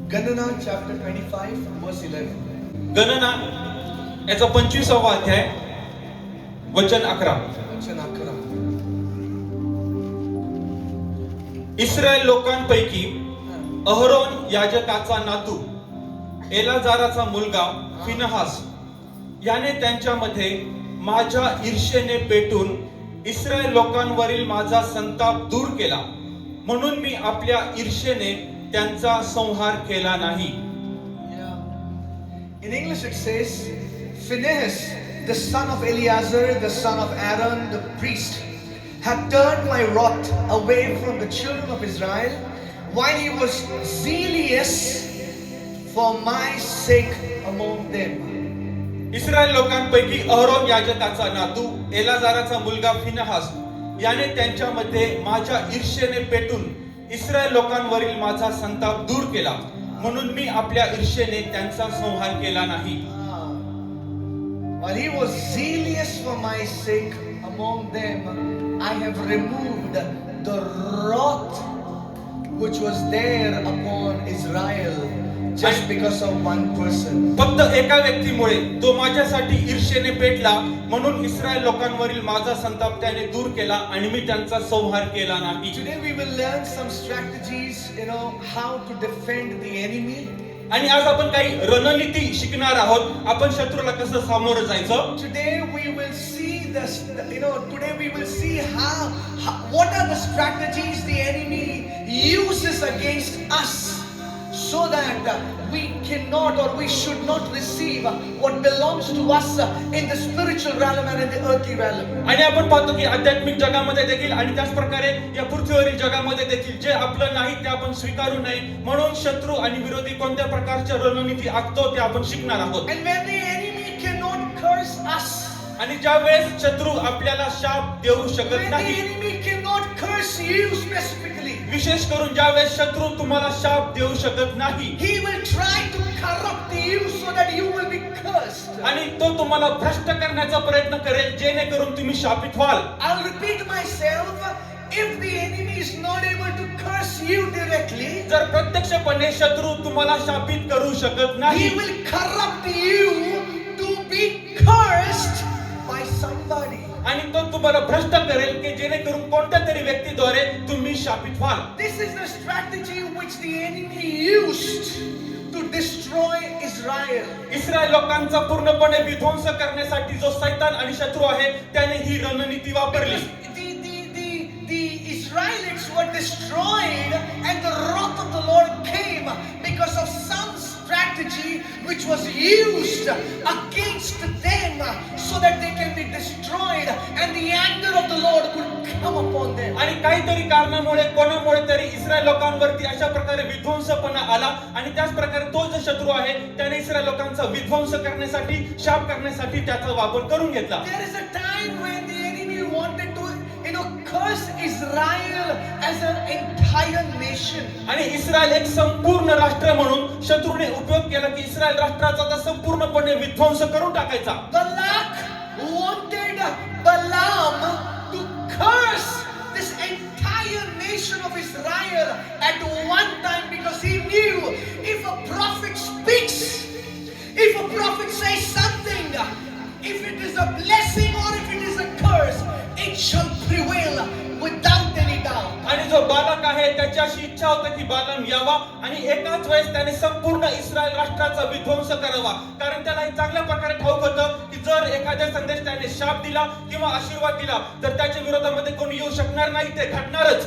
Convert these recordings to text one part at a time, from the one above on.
Ganana chapter 25 verse 11. गणना याचा 25वा अध्याय वचन 11. वचन 11. इस्रायल लोकांपैकी अहरोन याजकाचा नातू एलाजाराचा मुलगा फिनहास याने त्यांच्यामध्ये माझ्या ईर्ष्येने पेटून इस्रायल लोकांवरील माझा संताप दूर केला, म्हणून मी आपल्या ईर्ष्येने त्यांचा संहार केला नाही. In English it says, Phinehas, the son of Eleazar, the son of Aaron, the priest, had turned my wrath away from the children of Israel, while he was zealous for my sake among them. Israel लोकांपैकी Aaron याजकाचा नातू एलाजाराचा मुलगा फिनहास याने त्यांच्यामध्ये माझ्या ईर्ष्येने पेटून इस्रायल लोकांवरील माझा संताप दूर केला, म्हणून मी आपल्या ईर्ष्येने त्यांचा संहार केला नाही. While he was zealous for my sake among them, I have removed the wrath which was there upon Israel just because of one person. फक्त एका व्यक्तीमुळे तो माझ्यासाठी ईर्ष्येने पेटला, म्हणून इस्रायल लोकांवरील माझा संताप त्याने दूर केला आणि मी त्यांचा संहार केला नाही. Today we will learn some strategies, how to defend the enemy. आणि आज आपण काही रणनीती शिकणार आहोत, आपण शत्रूला कसं सामोरं जायचं. Today we will see this, today we will see how what are the strategies the enemy uses against us, so that we cannot or we should not receive what belongs to us in the spiritual realm and in the earthly realm. आणि आपण पाहतो की आध्यात्मिक जगामध्ये देखील आणि त्याच प्रकारे या पृथ्वीवरील जगामध्ये देखील जे आपलं नाही ते आपण स्वीकारू नये, म्हणून शत्रू आणि विरोधी कोणत्या प्रकारच्या रणनीती आखतो ते आपण शिकणार आहोत. And when the enemy cannot curse us, आणि ज्या वेळेस शत्रू आपल्याला शाप देऊ शकत when the नाही, enemy cannot curse you specifically, विशेष करून ज्या वेळेस शत्रू तुम्हाला शाप देऊ शकत नाही, he will try to corrupt you so that you will be cursed. आणि तो तुम्हाला भ्रष्ट करण्याचा प्रयत्न करेल जेणेकरून तुम्ही शापित व्हाल. I'll repeat myself. If the enemy is not able to curse you directly, जर प्रत्यक्षपणे शत्रू तुम्हाला शापित करू शकत he नाही, will corrupt you to be cursed by somebody. आणि तो तुम्हाला भ्रष्ट करेल की जेणेकरून कोणत्या तरी व्यक्तीद्वारे तुम्ही शापित व्हाल. This is the strategy which the enemy used to destroy Israel. Israel लोकांचा पूर्णपणे विध्वंस करण्यासाठी जो सैतान आणि शत्रू आहे त्याने ही रणनीती वापरली. The Israelites were destroyed and the wrath of the Lord came because of some strategy which was used against them so that they can be destroyed and the anger of the Lord could come upon them. आणि काहीतरी कारणामुळे कोणामुळे तरी इस्रायल लोकांवरती अशा प्रकारे विध्वंसपणा आला आणि त्याच प्रकारे तो जो शत्रू आहे त्याने इस्रायल लोकांचा विध्वंस करण्यासाठी शाप करण्यासाठी त्याचा वापर करून घेतला. There is a time when the enemy wanted to curse Israel as an entire nation. आणि इस्रायल एक संपूर्ण राष्ट्र म्हणून शत्रूने उपयोग केला की इस्रायल राष्ट्राचा संपूर्णपणे विध्वंस करून टाकायचा. Balak wanted Balaam to curse this entire nation of Israel at one time because he knew if a prophet speaks, if a prophet says something, if it is a blessing or if it is a curse, it shall prevail without any doubt. आणि जो बालक आहे त्याची अशी इच्छा होती की बालाम यावा आणि एकाच वेळेस त्याने संपूर्ण इस्रायल राष्ट्राचा विध्वंस करावा, कारण त्याला हे चांगल्या प्रकारे ठाऊक होतं की जर एखाद्या संदेश त्याने शाप दिला किंवा आशीर्वाद दिला तर त्याच्या विरोधामध्ये कोणी येऊ शकणार नाही, ते घडणारच.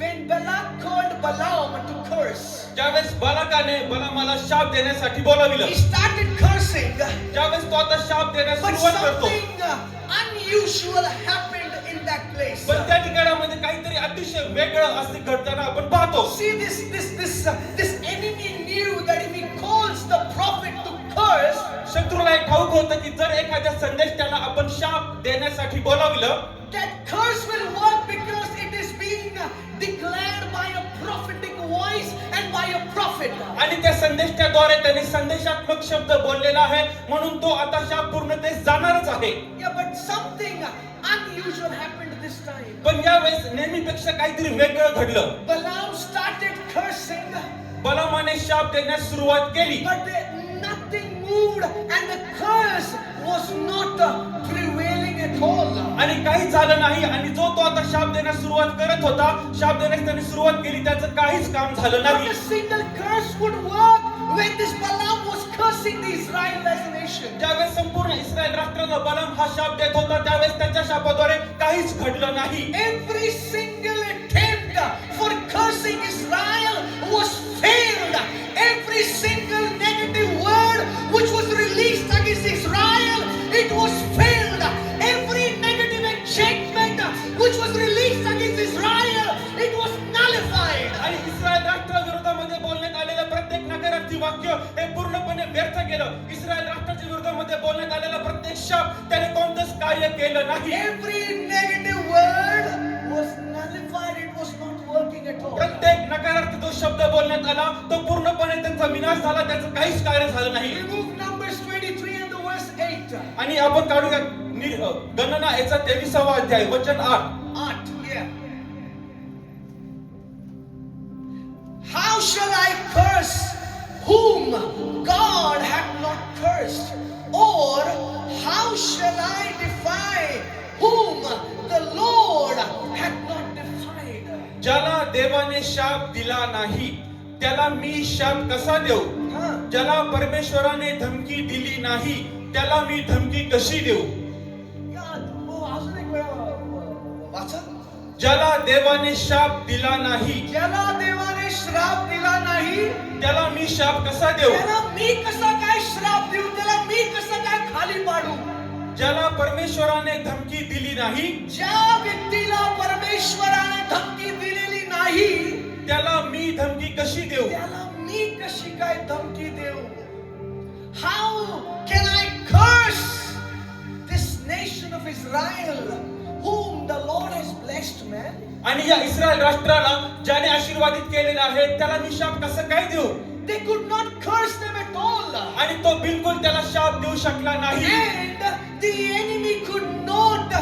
When Balak called Balaam to curse, ज्यावेळेस बालकाने बलामाला शाप देण्यासाठी बोलाविलं, he started cursing. ज्यावेळेस तो आता शाप देण्यास But सुरुवात करतो, something unusual happened in that place. पण त्या ठिकाणामध्ये काहीतरी अतिशय वेगळं असे घडताना आपण पाहतो. See, this enemy knew that if he calls the prophet to curse, शत्रूला हे ठाऊक होतं की जर एखाद्या संदेश त्याला आपण शाप देण्यासाठी बोलाविलं, that curse will work because it is being declared by a prophetic voice and by a prophet. आणि त्या संदेशाद्वारे त्याने संदेशात्मक शब्द बोललेला आहे, म्हणून तो आता शाप पूर्णतेस जाणारच आहे. Yeah, but something unusual happened this time. पण यावेळेस नेहमीपेक्षा काहीतरी वेगळं घडलं. Balaam started cursing बलामाने शाप देण्यास सुरुवात केली. But nothing moved and the curse was not prevailing at all. आणि काही झालं नाही आणि जो तो आता शाप देण्यास सुरुवात करत होता, शाप देण्यास त्याने सुरुवात केली, त्याचं काहीच काम झालं Not नाही. a single curse would work when this Balaam was cursing the Israel as a nation. ज्यावेळेस संपूर्ण इस्रायल राष्ट्राला बलाम हा शाप देत होता, त्यावेळेस त्याच्या शापाद्वारे काहीच घडलं नाही. Every single attempt for cursing Israel was failed. Every single negative word which was released against Israel, it was failed. Every negative enchantment which was released against Israel, it was nullified. आणि इस्रायल राष्ट्राविरोधामध्ये बोलण्यात आलेलं प्रत्येक नकारार्थी वाक्य हे पूर्णपणे व्यर्थ गेलं. इस्रायल राष्ट्राच्या विरोधामध्ये बोलण्यात आलेला प्रत्येक शाप त्याने कोणतंच कार्य केलं नाही. Every negative word was nullified. It was not working at all. प्रत्येक नकारार्थी जो शब्द बोलण्यात आला तो पूर्णपणे त्यांचा विनाश झाला, त्याचं काहीच कार्य झालं नाही. Remove Numbers 23 and the verse 8. आणि आपण काढूया गणना याचा 23वा अध्याय वचन 8. 8, yeah. How shall I curse whom God hath not cursed? Or how shall I defy whom the Lord hath not defied? ज्याला देवाने शाप दिला नाही त्याला मी शाप कसा देऊ? Huh? ज्याला परमेश्वराने धमकी दिली नाही त्याला मी धमकी कशी देऊ? Yeah, अजून एक वेळा वाचा. ज्याला देवाने शाप दिला नाही ज्याला देवाने श्राप दिला नाही त्याला मी शाप कसा देऊ? त्याला मी कसा काय श्राप देऊ? त्याला मी कसं काय खाली पाडू? ज्याला परमेश्वराने धमकी दिली नाही ज्या व्यक्तीला परमेश्वराने धमकी दिलेली नाही त्याला मी धमकी कशी देऊ? त्याला मी कशी काय धमकी देऊ? How can I curse this nation of Israel whom the Lord has blessed, man? आणि या इस्रायल राष्ट्राला ज्याने आशीर्वादित केलेलं आहे त्याला मी शाप कसं काय देऊ? They could not curse them at all. आणि तो बिलकुल त्याला शाप देऊ शकला नाही. And the enemy could not,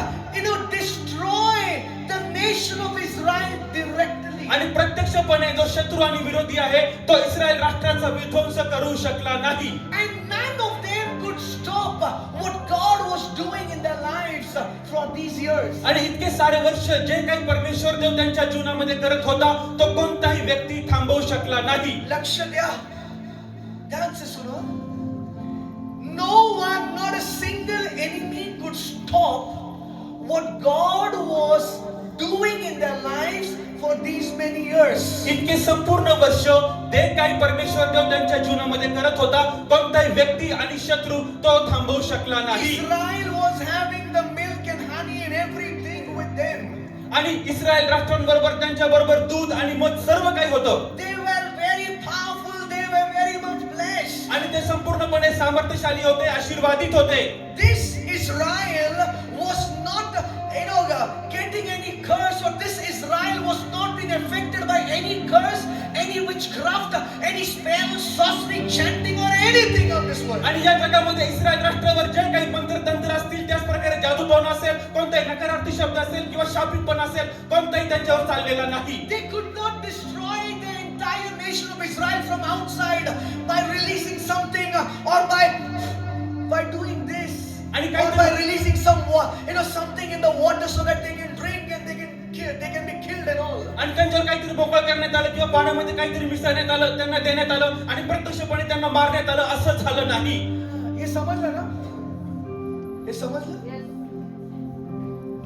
destroy the nation of Israel directly. आणि प्रत्यक्षपणे जो शत्रू आणि विरोधी आहे तो इस्रायल राष्ट्राचा विध्वंस करू शकला नाही. And none of them could stop what God was doing in their lives for these years. आणि इतके सारे वर्ष जे काही परमेश्वर देव त्यांच्या जीवनामध्ये करत होता तो कोणताही व्यक्ती थांबवू शकला नाही. लक्ष द्या, ध्यान से सुनो. No one, not a single enemy could stop what God was doing in their lives for these many years. इतके संपूर्ण वर्ष ते काही परमेश्वर देव त्यांच्या जीवनामध्ये करत होता, कोणताही व्यक्ती आणि शत्रू तो थांबवू शकला नाही. Israel was having the milk and honey and everything with them. आणि इस्रायल राष्ट्रांबरोबर त्यांच्या बरोबर दूध आणि मध सर्व काही होतं. They were very powerful. They were very much blessed. आणि ते संपूर्णपणे सामर्थ्यशाली होते, आशीर्वादित होते. This Israel was not, getting any curse, or this Israel was not being affected by any curse, any witchcraft, any spell, sorcery, chanting, or anything of this world. आणि या जगामध्ये इस्रायल राष्ट्रावर जे काही मंत्रतंत्र असतील, त्याच प्रकारे जादूटोणा असेल, कोणताही नकारार्थी शब्द असेल किंवा शापितपणा असेल, कोणताही त्यांच्यावर चाललेला नाही. They could not destroy the entire nation of Israel from outside by releasing something, or by doing this, आणि or काही by releasing something in the water so that they can drink and they can be killed and all. आणि त्यांच्यावर काहीतरी मोकळ करण्यात आलं किंवा पाण्यामध्ये काहीतरी मिसळण्यात आलं, त्यांना देण्यात आलं आणि प्रत्यक्षपणे त्यांना मारण्यात आलं, असं झालं नाही. हे समजलं ना? हे समजलं?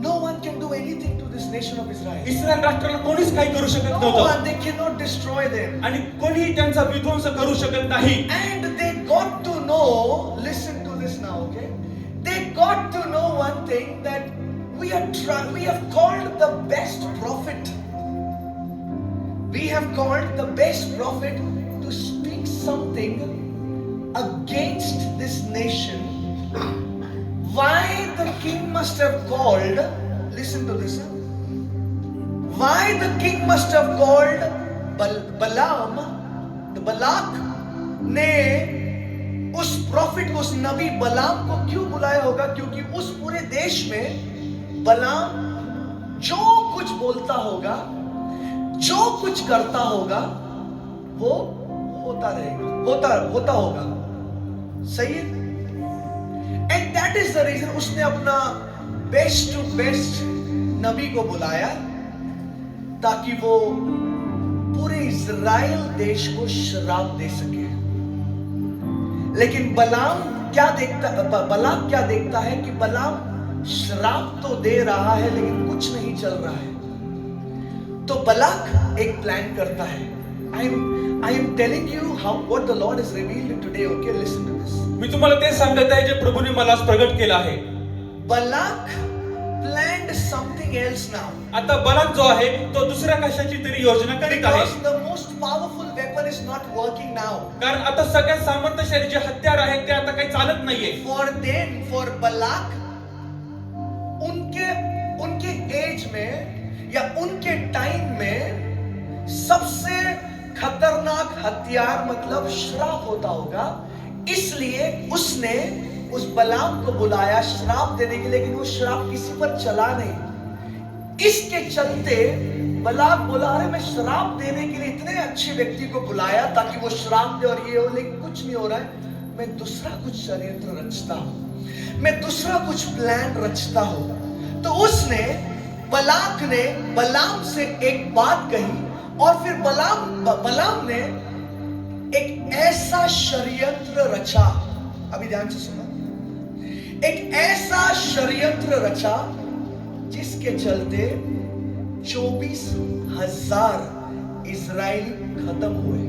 No one can do anything to this nation of Israel. Israel राष्ट्राला कोणीच काही करू शकत No नव्हतं one, they cannot destroy them. आणि कोणीही त्यांचा विध्वंस करू शकत नाही. And they got to know, listen to this now, okay? They got to know one thing, that we have called the best prophet. We have called the best prophet to speak something against this nation. Why the king must have called, listen to this, why the king must have called Balaam, the Balak ने उस profit को, उस नबी बलाम को क्यों बुलाया होगा? क्योंकि उस पूरे देश में बलाम जो कुछ बोलता होगा, जो कुछ करता होगा, वो होता रहेगा, होता होगा। सही है। And that is the reason उसने अपना बेस्ट टू बेस्ट नबी को बुलाया ताकि वो पूरे इज़राइल देश को श्राप दे सके। लेकिन बलाक क्या देखता है कि बलाम श्राप तो दे रहा है लेकिन कुछ नहीं चल रहा है। तो बलाक एक प्लान करता है। I am telling you what the Lord has revealed today. Okay, listen to this. मी तुम्हाला ते सांगत आहे जे प्रभूने मला आज प्रगट केलं आहे. Balak planned something else now. आता बलाक जो आहे तो दुसऱ्या कशाची तरी योजना करीत आहे. Because the most powerful weapon is not working now. कारण आता सगळ्यात सामर्थ्यशाली जे हत्यार आहे ते आता काही चालत नाहीये. For Balak, उनके एज में या उनके टाइम में सबसे खतरनाक हथियार मतलब श्राप होता होगा। इसलिए उसने उस बलाम को बुलाया श्राप देने के लिए, लेकिन वो श्राप किसी पर चला नहीं। इसके चलते बलाक बोला, अरे मैं श्राप देने के लिए इतने अच्छे व्यक्ति को बुलाया ताकि वो श्राप दे और ये हो, लेकिन कुछ नहीं हो रहा है। मैं दूसरा कुछ षड्यंत्र रचता हूं, मैं दूसरा कुछ प्लान रचता हूं। तो उसने बलाक ने बलाम से एक बात कही और फिर बलाम ने एक ऐसा षड्यंत्र रचा। अभी ध्यान से सुनो, एक ऐसा षड्यंत्र रचा जिसके चलते 24,000 इजरायली खत्म हुए।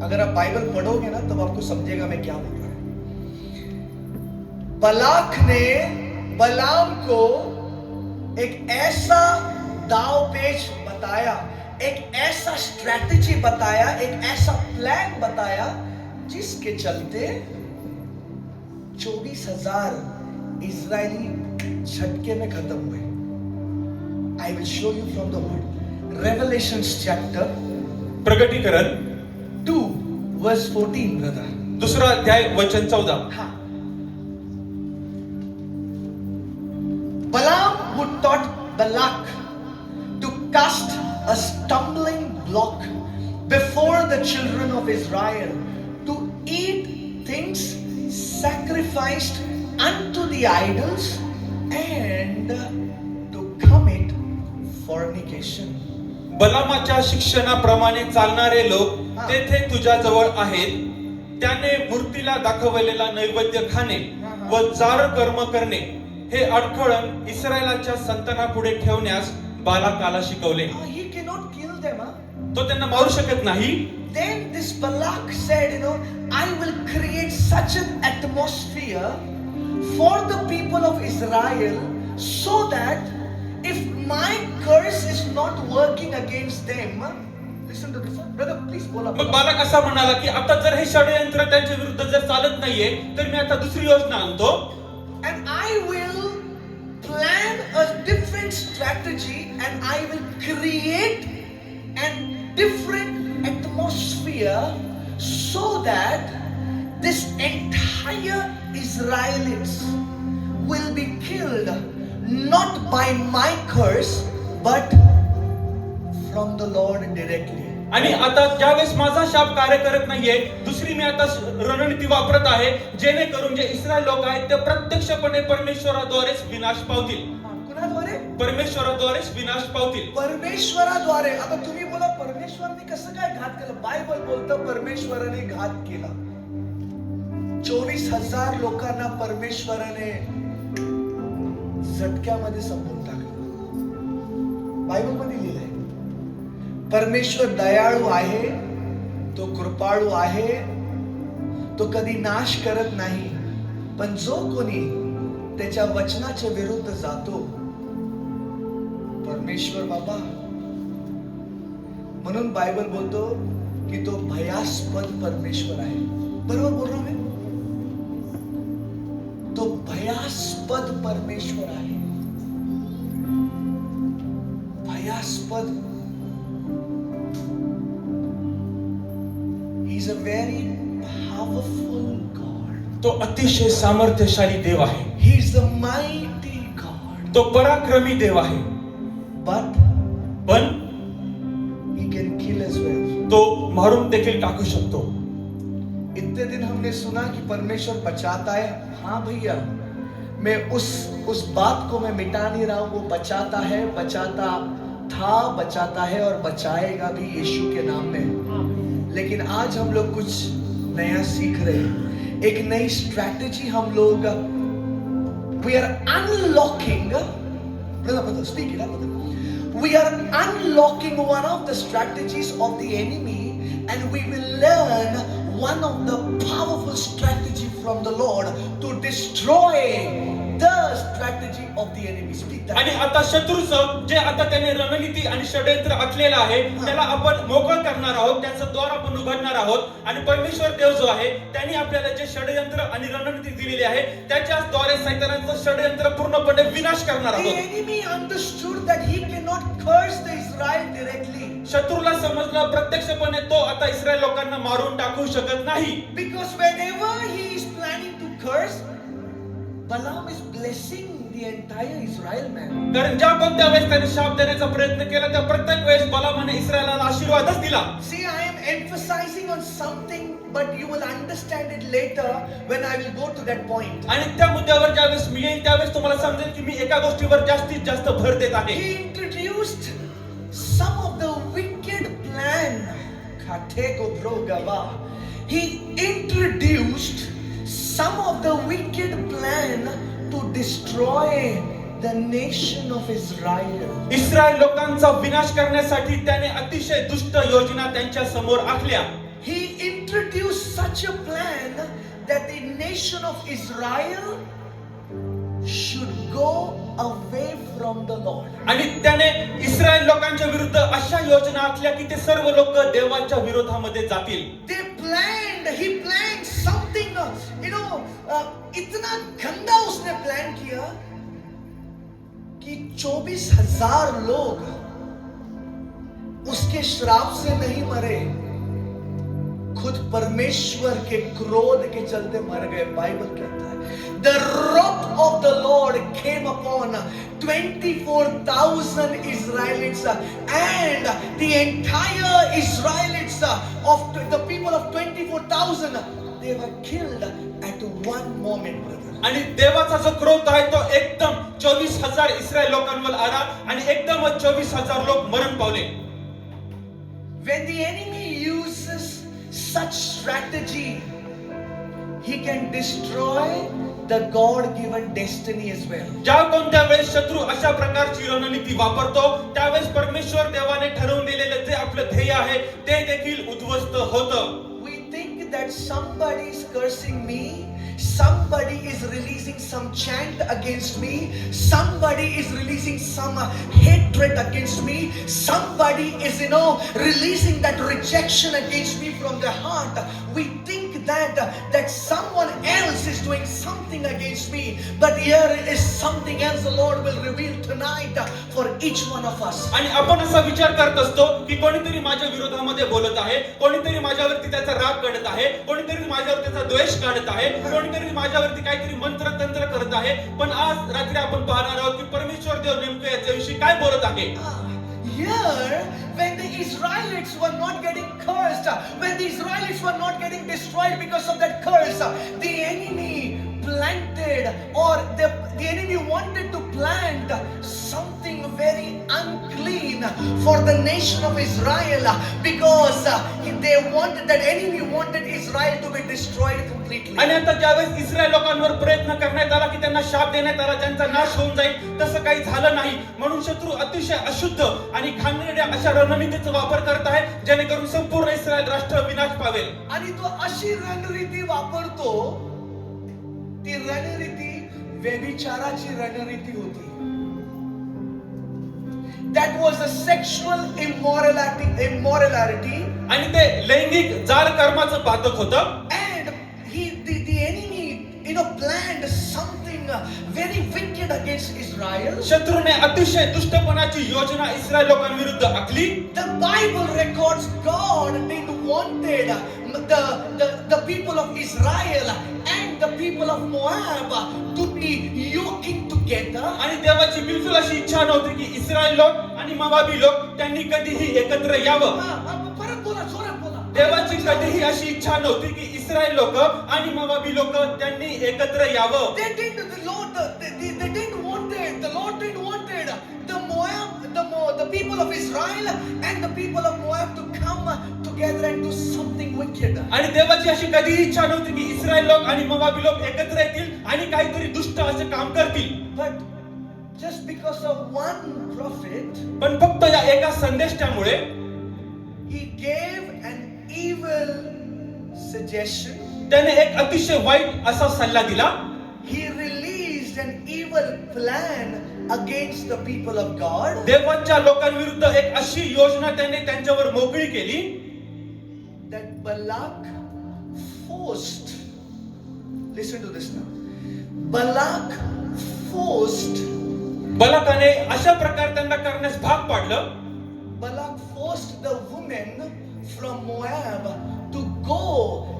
अगर आप बाइबल पढ़ोगे ना तब आपको समझेगा मैं क्या बोल रहा हूं। बलाक ने बलाम को एक ऐसा दाव पेच बताया, एक ऐसा स्ट्रैटेजी बताया, एक ऐसा प्लान बताया जिसके चलते 24,000 इजरायली झटके में खत्म हुए। I will show you from the word Revelations chapter प्रगटीकरण 2 verse 14 brother. दुसरा अध्याय वचन 14. हाँ. Balaam who taught Balak to cast a stumbling block before the children of Israel, to eat things sacrificed unto the idols and to commit fornication. बलामाच्या शिक्षणाप्रमाणे चालणारे लोक तेथे तुझ्या जवळ आहेत. त्याने मूर्तीला दाखवलेला नैवेद्य खाणे व जार कर्म करणे हे अडखळण इस्रायलाच्या संतानापुढे ठेवण्यास बालाकाला शिकवले. He cannot kill them. तो त्यांना मारू शकत नाही. Then this Balak said, I will create such an atmosphere for the people of Israel so that if my curse is not working against them, listen to this, brother, please बोला. मग बालक असा म्हणाला की आता जर हे षड्यंत्र त्यांच्या विरुद्ध जर चालत नाहीये तर मी आता दुसरी योजना आणतो. And I will plan a different strategy and I will create a different atmosphere so that this entire Israelites will be killed not by my curse but from the Lord directly. आणि आता ज्यावेळेस माझा शाप कार्य करत नाहीये, दुसरी मी आता रणनीती वापरत आहे जेणेकरून जे इस्रायल लोक आहेत ते प्रत्यक्षपणे परमेश्वराद्वारेच विनाश पावतील. कुणाद्वारे? परमेश्वराद्वारेच विनाश पावतील. परमेश्वराद्वारे. आता तुम्ही बोला परमेश्वराने कसं काय घात केला? बायबल बोलतं परमेश्वराने घात केला. 24,000 लोकांना परमेश्वराने झटक्यामध्ये संपवून टाकलं. बायबल मध्ये लिहिलंय परमेश्वर दयाळू आहे, तो कृपाळू आहे, तो कधी नाश करत नाही. पण जो कोणी त्याच्या वचनाच्या विरुद्ध जातो, परमेश्वर बाबा, म्हणून बायबल बोलतो की तो भयास्पद परमेश्वर आहे. बरोबर बोल रहा मैं? तो भयास्पद परमेश्वर आहे. भयास्पद. He is a very powerful God. तो अतिशय सामर्थ्यशाली देव आहे. He is the mighty God. तो पराक्रमी देव आहे. But पण he can kill as well. तो मारून देखील टाकू शकतो. इतने दिन हमने सुना कि परमेश्वर बचाता है. हाँ भैया, मैं उस बात को मैं मिटा नहीं रहा हूं. वो बचाता है, बचाता था, बचाता है और बचाएगा भी यीशु के नाम में. लेकिन आज हम लोग कुछ नया सीख रहे हैं. एक नई स्ट्रैटेजी हम लोग we are unlocking, brother speak it up. We are unlocking one of the strategies of the enemy, and we will learn one of the powerful strategy from the Lord to destroy the strategy of the enemy. Speak that. आणि आता शत्रूचं जे आता त्याने रणनीती आणि षडयंत्र आखलेलं आहे त्याला आपण मोकळं करणार आहोत. त्याचं द्वार आपण उघडणार आहोत. आणि परमेश्वर देव जो आहे त्यांनी आपल्याला जे षडयंत्र आणि रणनीती दिलेली आहे त्याच्याच द्वारे सैतानाचं षडयंत्र पूर्णपणे विनाश करणार The आहोत. enemy understood that he cannot curse the Israel directly, शत्रूला समजलं प्रत्यक्षपणे तो आता इस्रायल लोकांना मारून टाकू शकत नाही. because whenever he is planning to curse, Balaam is blessing the entire Israel man. कारण ज्या कोणत्या वेळेस त्याने शाप देण्याचा प्रयत्न केला त्या प्रत्येक वेळेस बलामाने इस्रायलाला आशीर्वादच दिला. See, I am emphasizing on something, but you will understand it later when I will go to that point. आणि त्या मुद्द्यावर ज्यावेळेस मी येईल त्यावेळेस तुम्हाला समजेल की मी एका गोष्टीवर जास्तीत जास्त भर देत आहे. He introduced some of the wicked plan. Kateko brogava. He introduced some of the wicked plan to destroy the nation of Israel. Israel लोकांचा विनाश करण्यासाठी त्याने अतिशय दुष्ट योजना त्यांच्या समोर आखल्या. He introduced such a plan that the nation of Israel should go away from the Lord. आणि त्याने इस्रायल लोकांच्या विरुद्ध अशा योजना आखल्या की ते सर्व लोक देवाच्या विरोधामध्ये जातील. He planned something, इतना गंदा उसने प्लान किया कि 24,000 लोग उसके श्राप से नहीं मरे, खुद परमेश्वर के क्रोध के चलते मर गए. बाइबल कहता है the wrath of the Lord came upon 24,000 Israelites, and the entire Israelites of the people of 24,000, they were killed at one moment, brother. आणि देवाचा जो क्रोध आहे तो एकदम 24,000 इस्रायल लोकांवर आला आणि एकदमच 24,000 लोक मरण Pawle. When the enemy uses such strategy, he can destroy the God-given destiny as well. ज्या कोणत्या वेळेस शत्रू अशा प्रकारची रणनीती वापरतो त्यावेळेस परमेश्वर देवाने ठरवून दिलेले जे आपलं ध्येय आहे ते देखील उद्ध्वस्त होतं. We think that somebody is cursing me, somebody is releasing some chant against me, somebody is releasing some hatred against me, somebody is releasing that rejection against me from their heart. We think that someone else is doing something against me, but here is something else the Lord will reveal tonight for each one of us. आणि आपण असा विचार करत असतो की कोणीतरी माझ्या विरोधामध्ये बोलत आहे, कोणीतरी माझ्यावरती त्याचा राग काढत आहे, कोणीतरी माझ्यावर त्याचा द्वेष काढत आहे, कोणीतरी माझ्यावरती काहीतरी मंत्र तंत्र करत आहे. पण आज रात्री आपण पाहणार आहोत की परमेश्वर देव नेमकं याच्याविषयी काय बोलत आहे. Here, when the Israelites were not getting cursed, when the Israelites were not getting destroyed because of that curse, the enemy planted, or the enemy wanted to plant something very unclean for the nation of Israel, because they wanted, that enemy wanted Israel to be destroyed completely. आणि आता ज्यावेळेस इस्रायल लोकांवर प्रयत्न करण्यात आला की त्यांना शाप देण्यात आला, त्यांचा नाश होऊन जाईल, तसं काही झालं नाही. म्हणून शत्रू अतिशय अशुद्ध आणि घाणेरड्या अशा रणनीतीचा वापर करत आहे जेणेकरून संपूर्ण इस्रायल राष्ट्र विनाश पावेल. आणि तो अशी रणनीती वापरतो, ती रणनीती व्यभिचाराची रणनीती होती. That was a sexual immorality. आणि ते लैंगिक जार कर्माचं पातक होतं. And the enemy planned something very wicked against Israel. शत्रूने अतिशय दुष्टपणाची योजना इस्रायल लोकांविरुद्ध आखली. The Bible records God didn't wanted the people of Israel and the people of Moab to be yoking together. आणि देवाची बिलकुल अशी इच्छा नव्हती की इस्रायल लोक आणि मोवाबी लोक त्यांनी कधीही एकत्र यावं. परत बोला जोरात. देवाची कधीही अशी इच्छा नव्हती की इस्रायल लोक आणि मोवाबी लोक त्यांनी एकत्र यावं. They didn't. The Lord, they didn't want it. The Lord didn't want it. The people of Israel and the people of Moab to come together and do something wicked. आणि देवाची अशी कधीही इच्छा नव्हती की इस्रायल लोक आणि मोवाबी लोक एकत्र येतील आणि काहीतरी दुष्ट असे काम करतील. But just because of one prophet, पण फक्त या एका संदेशामुळे he gave an evil suggestion. त्याने एक अतिशय वाईट असा सल्ला दिला. He released an evil plan against the people of God. देवाच्या लोकांविरुद्ध एक अशी योजना त्याने त्यांच्यावर मोकळी केली That Balak forced. Listen to this now. Balak forced. बलाकाने अशा प्रकारे त्यांना करण्यास भाग पाडलं. Balak forced the women from Moab to go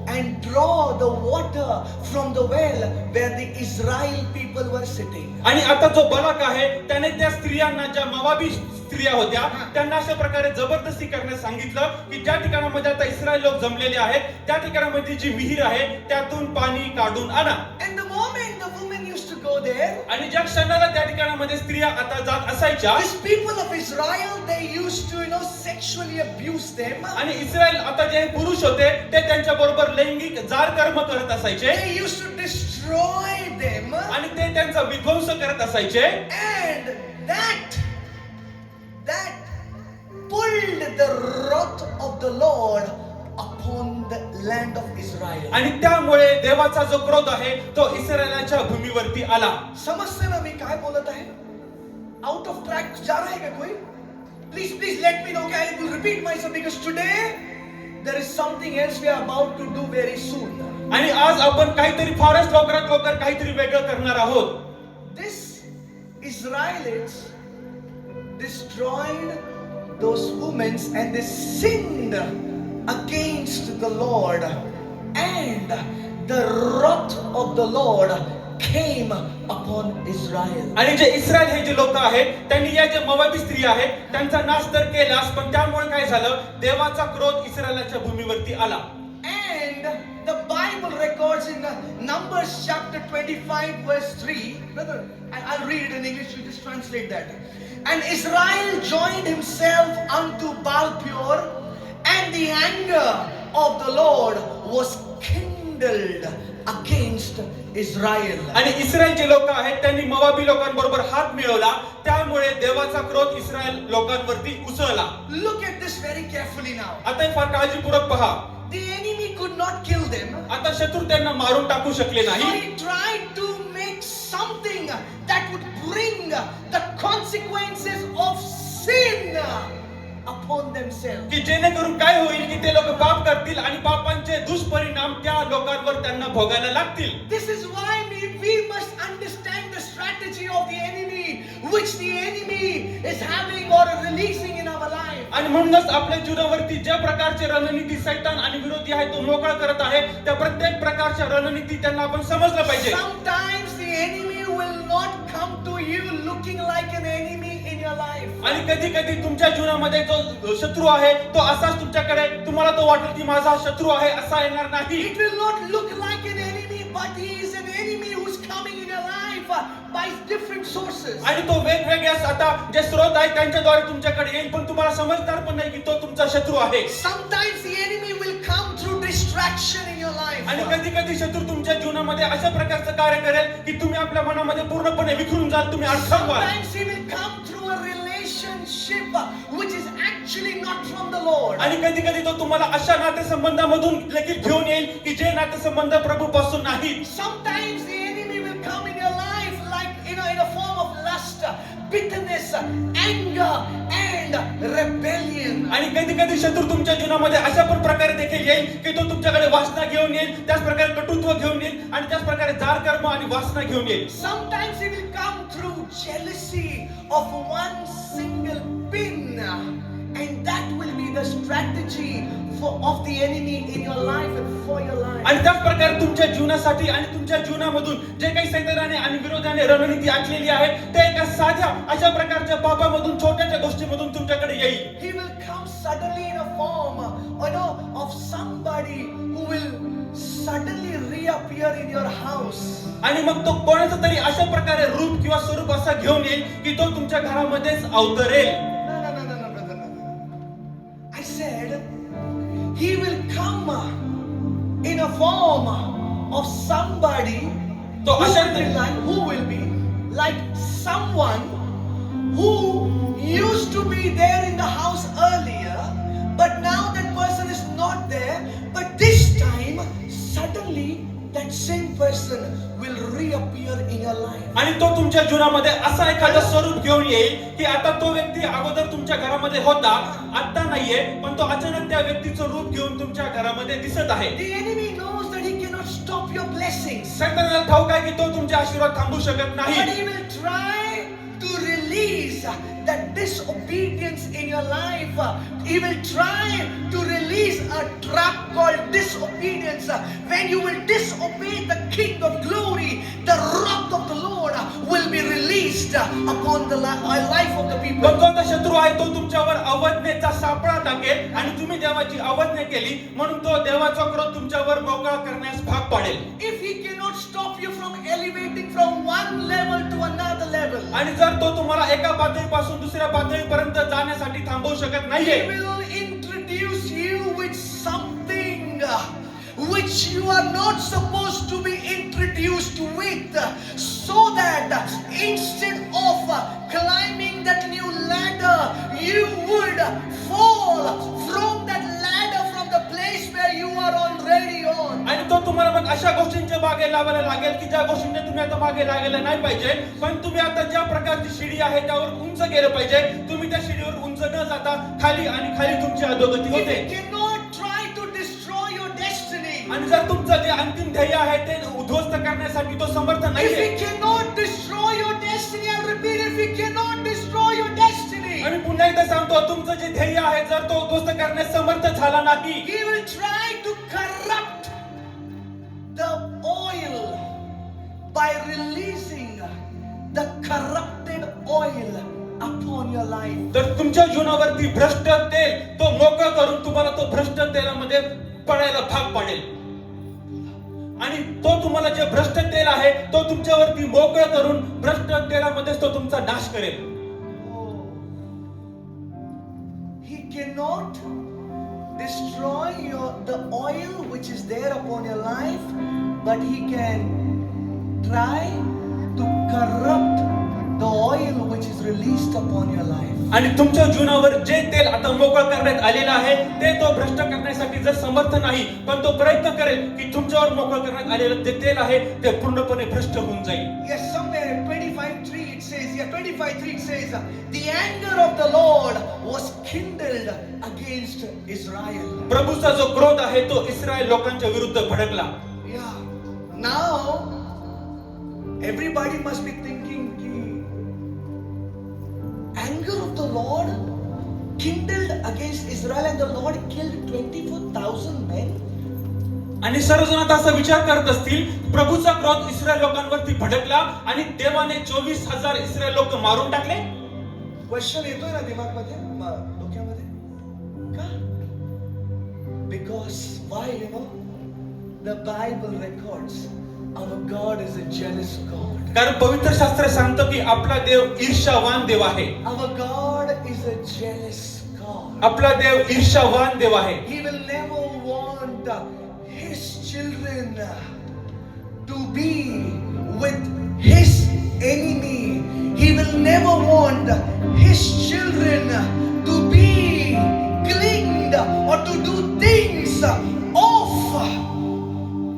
and draw the water from the well where the Israel people were sitting. आणि आता जो बलाक आहे त्याने त्या स्त्रियांना, ज्या मोवाबी स्त्रिया होत्या, त्यांना अशा प्रकारे जबरदस्ती करण्यास सांगितलं की ज्या ठिकाणामध्ये आता इस्रायल लोक जमलेले आहेत त्या ठिकाणामध्ये जी विहीर आहे त्यातून पाणी काढून आणा. And the moment the women used to go there, आणि ज्या क्षणाला त्या ठिकाणामध्ये स्त्रिया आता जात असायच्या, these people of Israel, they used to, sexually abuse them. आणि इस्रायल आता जे पुरुष होते ते त्यांच्या बरोबर लैंगिक जार कर्म करत असायचे They used to destroy them. आणि ते त्यांचा विध्वंस करत असायचे. And that pulled the wrath of the Lord upon the land of Israel. आणि त्यामुळे देवाचा जो क्रोध आहे तो इस्रायलाच्या भूमीवरती आला. समजते ना मी काय बोलत आहे? आउट ऑफ ट्रॅक जा रहा है क्या कोई? Please let me know. I will repeat myself because today there is something else we are about to do very soon. आणि आज आपण काहीतरी फारच लवकर काहीतरी वेगळं करणार आहोत. This Israelites destroyed those women and they sinned against the Lord, and the wrath of the Lord came upon Israel. आणि जे इस्रायल हे जे लोक आहेत त्यांनी या जे मोवाबी स्त्री आहेत त्यांचा नाश तर केलाच, पण त्यामुळे काय झालं, देवाचा क्रोध इस्रायलाच्या भूमीवरती आला. And the Bible records in Numbers chapter 25 verse 3. Brother, I'll read it in English, you just translate that. And Israel joined himself unto Baal-peor, and the anger of the Lord was kindled against Israel. आणि इस्रायलचे लोक आहेत त्यांनी मोवाबी लोकांबरोबर हात मिळवला, त्यामुळे देवाचा क्रोध इस्रायल लोकांवरती उसळला. Look at this very carefully now. आता हे फार काळजीपूर्वक पहा. The enemy could not kill them. आता शत्रू त्यांना मारून टाकू शकले So नाही. he tried to make something that would bring the consequences of sin upon themselves. की जेणेकरून काय होईल की ते लोक पाप करतील आणि पापांचे दुष्परिणाम त्या लोकांवर त्यांना भोगायला लागतील. This is why we must understand the strategy of the enemy, which the enemy is having or releasing in our life. आणि म्हणूनच आपल्या जीवनावरती ज्या प्रकारचे रणनीती सैतान आणि विरोधी आहे तो मोकळा करत आहे, त्या प्रत्येक प्रकारच्या रणनीती त्यांना आपण समजलं पाहिजे. Sometimes the enemy will not come to you looking like an enemy in your life. आणि कधी कधी तुमच्या जीवनामध्ये जो शत्रू आहे तो असाच तुमच्याकडे, तुम्हाला तो वाटेल की माझा शत्रू आहे असा येणार नाही. It will not look like an enemy, but he is an enemy who's coming in your life by different sources. आणि तो वेगवेगळ्या आता जे स्रोत आहेत त्यांच्याद्वारे तुमच्याकडे येईल, पण तुम्हाला समजणार पण नाही की तो तुमचा शत्रू आहे. Sometimes the enemy will come through distraction in your life. आणि कधी कधी शत्रू तुमच्या जीवनामध्ये अशा प्रकारचं कार्य करेल की तुम्ही आपल्या मनामध्ये पूर्णपणे विखरून जाल, तुम्ही अडखळ व्हाल. Sometimes he will come through a relationship which is actually not from the Lord. आणि कधी कधी तो तुम्हाला अशा नातेसंबंधामधून देखील घेऊन येईल की जे नातेसंबंध प्रभूपासून नाहीत. Sometimes the enemy will come in your life like in a form of lust, bitterness, anger and rebellion. आणि कधी कधी शत्रू तुमच्या जीवनामध्ये अशा पण प्रकारे देखील येईल की तो तुमच्याकडे वासना घेऊन येईल, त्याच प्रकारे कटुत्व घेऊन येईल आणि त्याच प्रकारे जार कर्म आणि वासना घेऊन येईल. Sometimes he will come through jealousy of one single pin, and that will be the strategy of the enemy in your life and for your life. आणि त्याच प्रकारे तुमच्या जीवनासाठी आणि तुमच्या जीवनामधून जे काही सैतानाने आणि विरोधाने रणनीती आखलेली आहे ते एका साध्या अशा प्रकारच्या पापामधून छोट्याशा गोष्टीमधून तुमच्याकडे येईल. He will come suddenly in a form, of somebody who will suddenly reappear in your house. आणि मग तो कोणाचं तरी अशा प्रकारे रूप किंवा स्वरूप असा घेऊन येईल की तो तुमच्या घरामध्येच अवतरेल. No, brother, no. I said, he will come in a form of somebody तो अशा who will be like someone who used to be there in the house earlier, but now that person is not there, but this time suddenly that same person will reappear in your life. आणि तो तुमच्या जीवनामध्ये असा एखादा स्वरूप घेऊन येईल की आता तो व्यक्ती अगोदर तुमच्या घरामध्ये होता, आता नाहीये, पण तो अचानक त्या व्यक्तीचं रूप घेऊन तुमच्या घरामध्ये दिसत आहे. The enemy knows that he cannot stop your blessings, सैतानाला ठाऊक आहे की तो तुमचे आशीर्वाद थांबवू शकत but नाही. he will try to release that disobedience in your life. He will try to release a trap called disobedience. When you will disobey the King of Glory, the wrath of the Lord will be released upon the life of the people. पण कोणता शत्रू आहे तो तुमच्यावर अवज्ञेचा सापळा टाकेल आणि तुम्ही देवाची अवज्ञा केली म्हणून तो देवाचा क्रोध तुमच्यावर मोकळा करण्यास भाग पाडेल. If he cannot stop you from elevating from one level to another level, आणि जर तो तुम्हाला एका पातळीपासून दुसऱ्या पातळीपर्यंत जाण्यासाठी थांबवू शकत he नाहीये, will introduce you with something which you are not supposed to be introduced with, so that instead of climbing that new ladder, you would fall from that ladder from the place where you are already on. आणि तो तुम्हाला मग अशा गोष्टींच्या मागे लावायला लागेल की ज्या गोष्टींना तुम्ही आता मागे लागायला नाही पाहिजे, पण तुम्ही आता ज्या प्रकारची शिडी आहे त्यावर उंच गेलं पाहिजे. तुम्ही त्या शिडीवर उंच न जाता खाली आणि खाली तुमची अधोगती If होते. you cannot try to destroy your destiny, आणि जर तुमचं जे अंतिम ध्येय आहे ते उद्ध्वस्त करण्यासाठी तो समर्थ if नाहीये. you cannot destroy your destiny, I'll repeat, if you cannot destroy your destiny, आणि पुन्हा एकदा सांगतो, तुमचं जे ध्येय आहे जर तो उद्ध्वस्त करण्यास समर्थ झाला नाही, he will try to corrupt the oil by releasing the corrupted oil upon your life. तर तुमच्या जीवनावरती भ्रष्ट तेल तो मोकळं करून तुम्हाला तो भ्रष्ट तेलामध्ये पडायला भाग पाडेल. आणि तो तुम्हाला जे भ्रष्ट तेल आहे तो तुमच्यावरती मोकळं करून भ्रष्ट तेलामध्येच तो तुमचा नाश करेल. He cannot destroy the oil which is there upon your life, but he can try to corrupt the oil which is released upon your life. आणि तुमच्या जीवनावर जे तेल आता मोकळं करण्यात आलेलं आहे ते तो भ्रष्ट करण्यासाठी जर समर्थ नाही, पण तो प्रयत्न करेल की तुमच्यावर मोकळं करण्यात आलेलं जे तेल आहे ते पूर्णपणे भ्रष्ट होऊन जाईल. Yes, somewhere in 25:3 it says, 25:3 it says, the anger of the Lord was kindled against Israel. प्रभूचा जो क्रोध आहे तो इस्रायल लोकांच्या विरुद्ध भडकला. Yeah. Now everybody must be thinking, anger of the Lord kindled against Israel and the Lord killed 24,000 men. आणि सर्वजण आता असा विचार करत असतील, प्रभूचा क्रोध इस्रायल लोकांवरती भडकला आणि देवाने 24,000 इस्रायल लोक मारून टाकले. क्वेश्चन येतोय ना दिमागमध्ये, डोक्यामध्ये, का? Because why, the Bible records our God is a jealous God. कारण पवित्र शास्त्र सांगतं की आपला देव ईर्ष्यावान देव आहे. Our God is a jealous God. आपला देव ईर्ष्यावान देव आहे. He will never want his children to be with his enemy. He will never want his children to be clinged or to do things of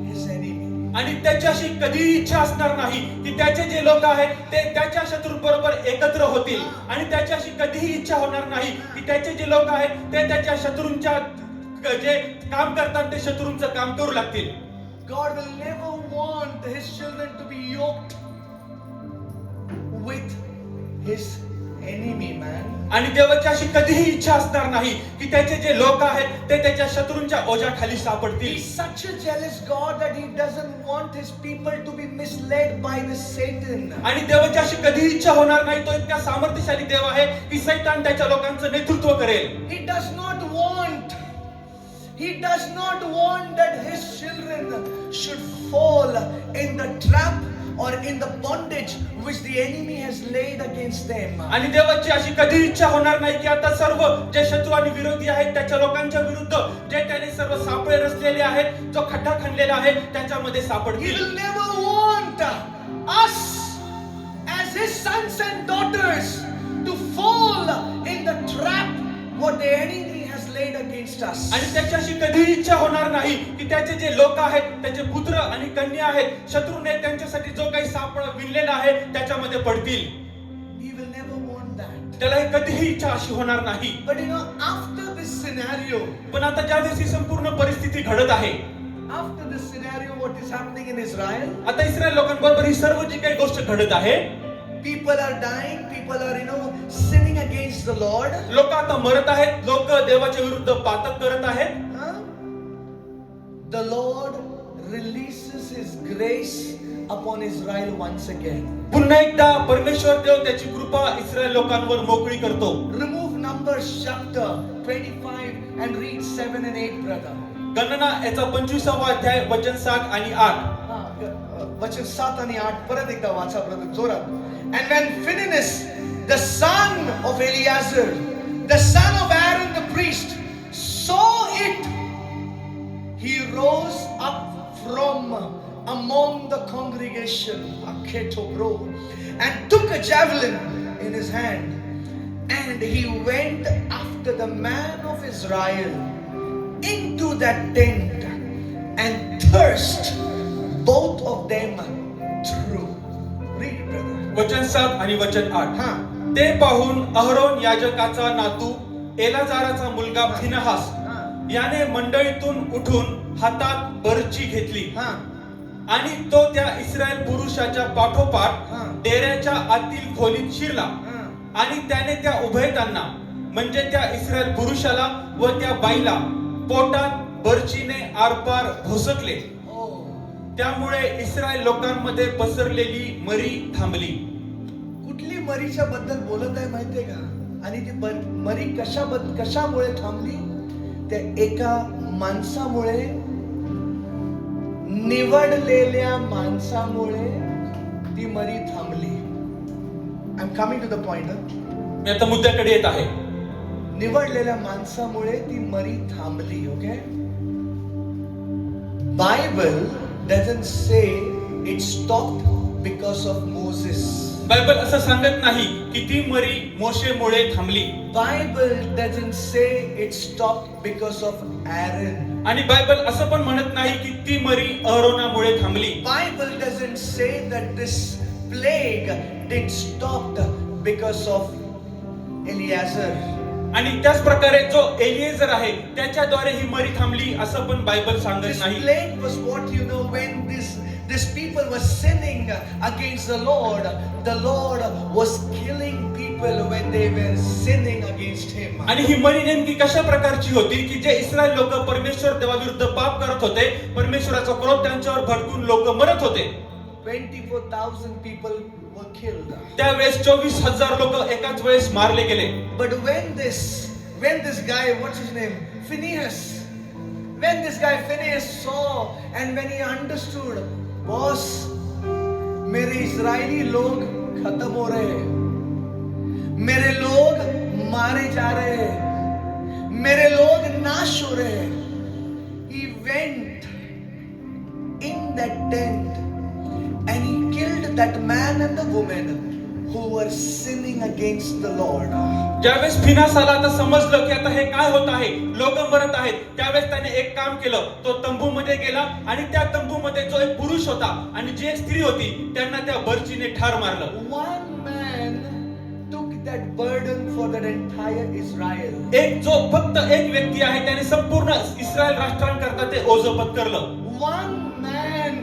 his enemy. आणि त्याच्याशी कधीही इच्छा असणार नाही की त्याचे जे लोक आहेत ते त्याच्या शत्रूंबरोबर एकत्र होतील. आणि त्याच्याशी कधीही इच्छा होणार नाही की त्याचे जे लोक आहेत ते त्याच्या शत्रूंच्या जे काम करतात ते शत्रूंचं काम करू लागतील. God will never want his children to be yoked with his enemy, man. आणि देवाची अशी कधीही इच्छा असणार नाही की त्याचे जे लोक आहेत ते त्याच्या शत्रूंच्या ओझ्याखाली सापडतील. He's such a jealous God that he doesn't want his people to be misled by this Satan. आणि देवाची अशी कधीही इच्छा होणार नाही. तो इतका सामर्थ्यशाली देव आहे की सैतान त्याच्या लोकांचं नेतृत्व करेल. He does not want that his children should fall in the trap or in the bondage which the enemy has laid against them. आणि देवाची अशी कधी इच्छा होणार नाही की आता सर्व जे शत्रू आणि विरोधी आहेत त्याच्या लोकांच्या विरुद्ध जे त्याने सर्व सापळे रचलेले आहेत, जो खड्डा खणलेला आहे त्याच्यामध्ये He सापडतील. will never want us as his sons and daughters to fall in the trap what the enemy has laid against us. आणि त्याची अशी कधी इच्छा होणार नाही की त्याचे जे लोक आहेत, त्याचे पुत्र आणि कन्या आहेत, शत्रूने त्यांच्यासाठी जो काही सापळा विणलेला आहे त्याच्यामध्ये पडतील. He will never want that. त्याला हे कधीही इच्छा अशी होणार नाही. But you know, after this scenario, पण आता ज्यावेळेस ही संपूर्ण परिस्थिती घडत आहे, after this scenario, what is happening in Israel? आता इस्रायल लोकांबरोबर ही सर्व जी काही गोष्ट घडत आहे, People are dying, people are, sinning against the Lord. लोक आता मरत आहेत, लोक देवाच्या विरुद्ध पातक करत आहेत. Huh? The Lord releases his grace upon Israel once again. पुन्हा एकदा परमेश्वर देव त्याची कृपा इस्रायल लोकांवर मोकळी करतो. Remove Numbers chapter 25 and read 7 and 8, brother. गणना याचा 25वा अध्याय वचन 7 आणि 8. वचन 7 आणि 8 परत एकदा वाचा, ब्रदर, जोरात. And when Phinehas, the son of Eleazar, the son of Aaron the priest, saw it, he rose up from among the congregation, and took a javelin in his hand, and he went after the man of Israel into that tent, and thrust both of them through. Read it, brother. वचन 7 आणि वचन 8. हा. ते पाहून Aaron याजकाचा नातू एलाजाराचा मुलगा फिनहास याने मंडळीतून उठून हातात बरची घेतली हा. आणि तो त्या इस्रायल पुरुषाच्या पाठोपाठ हा. डेऱ्याच्या आतील खोलीत शिरला. हा. आणि त्याने त्या उभयतांना म्हणजे त्या इस्रायल पुरुषाला व त्या बाईला पोटात बरचीने आरपार घोसटले. त्यामुळे इस्रायल लोकांमध्ये पसरलेली मरी थांबली. कुठली मरीच्या बद्दल बोलत आहे माहितीये का? आणि ती मरी कशामुळे थांबली? त्या एका माणसामुळे, निवडलेल्या माणसामुळे ती मरी थांबली. I am coming to the point. मी आता मुद्द्याकडे येत आहे. निवडलेल्या माणसामुळे ती मरी थांबली. Okay. Bible doesn't say it stopped because of Moses. Bible असं सांगत नाही की ती मरी मोशेमुळे थांबली. Bible doesn't say it stopped because of Aaron. आणि बायबल असं पण म्हणत नाही की ती मरी अहरोनामुळे थांबली. Bible doesn't say that this plague did stop because of Eleazar. आणि त्याच प्रकारे जो एलिएझर आहे त्याच्याद्वारे ही मरी थांबली असं पण बायबल सांगत This नाही. plague was what when this people were sinning against the Lord was killing people when they were sinning against him. आणि ही मरी नेमकी कशा प्रकारची होती की जे इस्रायल लोक परमेश्वर देवाविरुद्ध पाप करत होते, परमेश्वराचा क्रोध त्यांच्यावर भडकून लोक मरत होते. 24,000 people were killed. त्यावेळेस 24,000 लोक एकाच वेळेस मारले गेले. But when this guy, what's his name, Phinehas, when this guy Phinehas saw and when he understood, boss, मेरे इजरायली लोग खत्म हो रहे हैं, मेरे लोग मारे जा रहे हैं, मेरे लोग नाश हो रहे हैं, he went in that tent and he killed that man and the woman who were sinning against the Lord. ज्यावेळेस फिनासाला आता समजलं की आता हे काय होत आहे, लोक मरत आहेत, त्यावेळेस त्याने एक काम केलं. तो तंबूमध्ये गेला आणि त्या तंबूमध्ये जो एक पुरुष होता आणि जी एक स्त्री होती त्यांना त्या बर्चीने ठार मारलं. One man took that burden for that entire Israel. फक्त एक व्यक्ती आहे त्याने संपूर्ण इस्रायल राष्ट्रांकरता ते ओझं पत्करलं. One man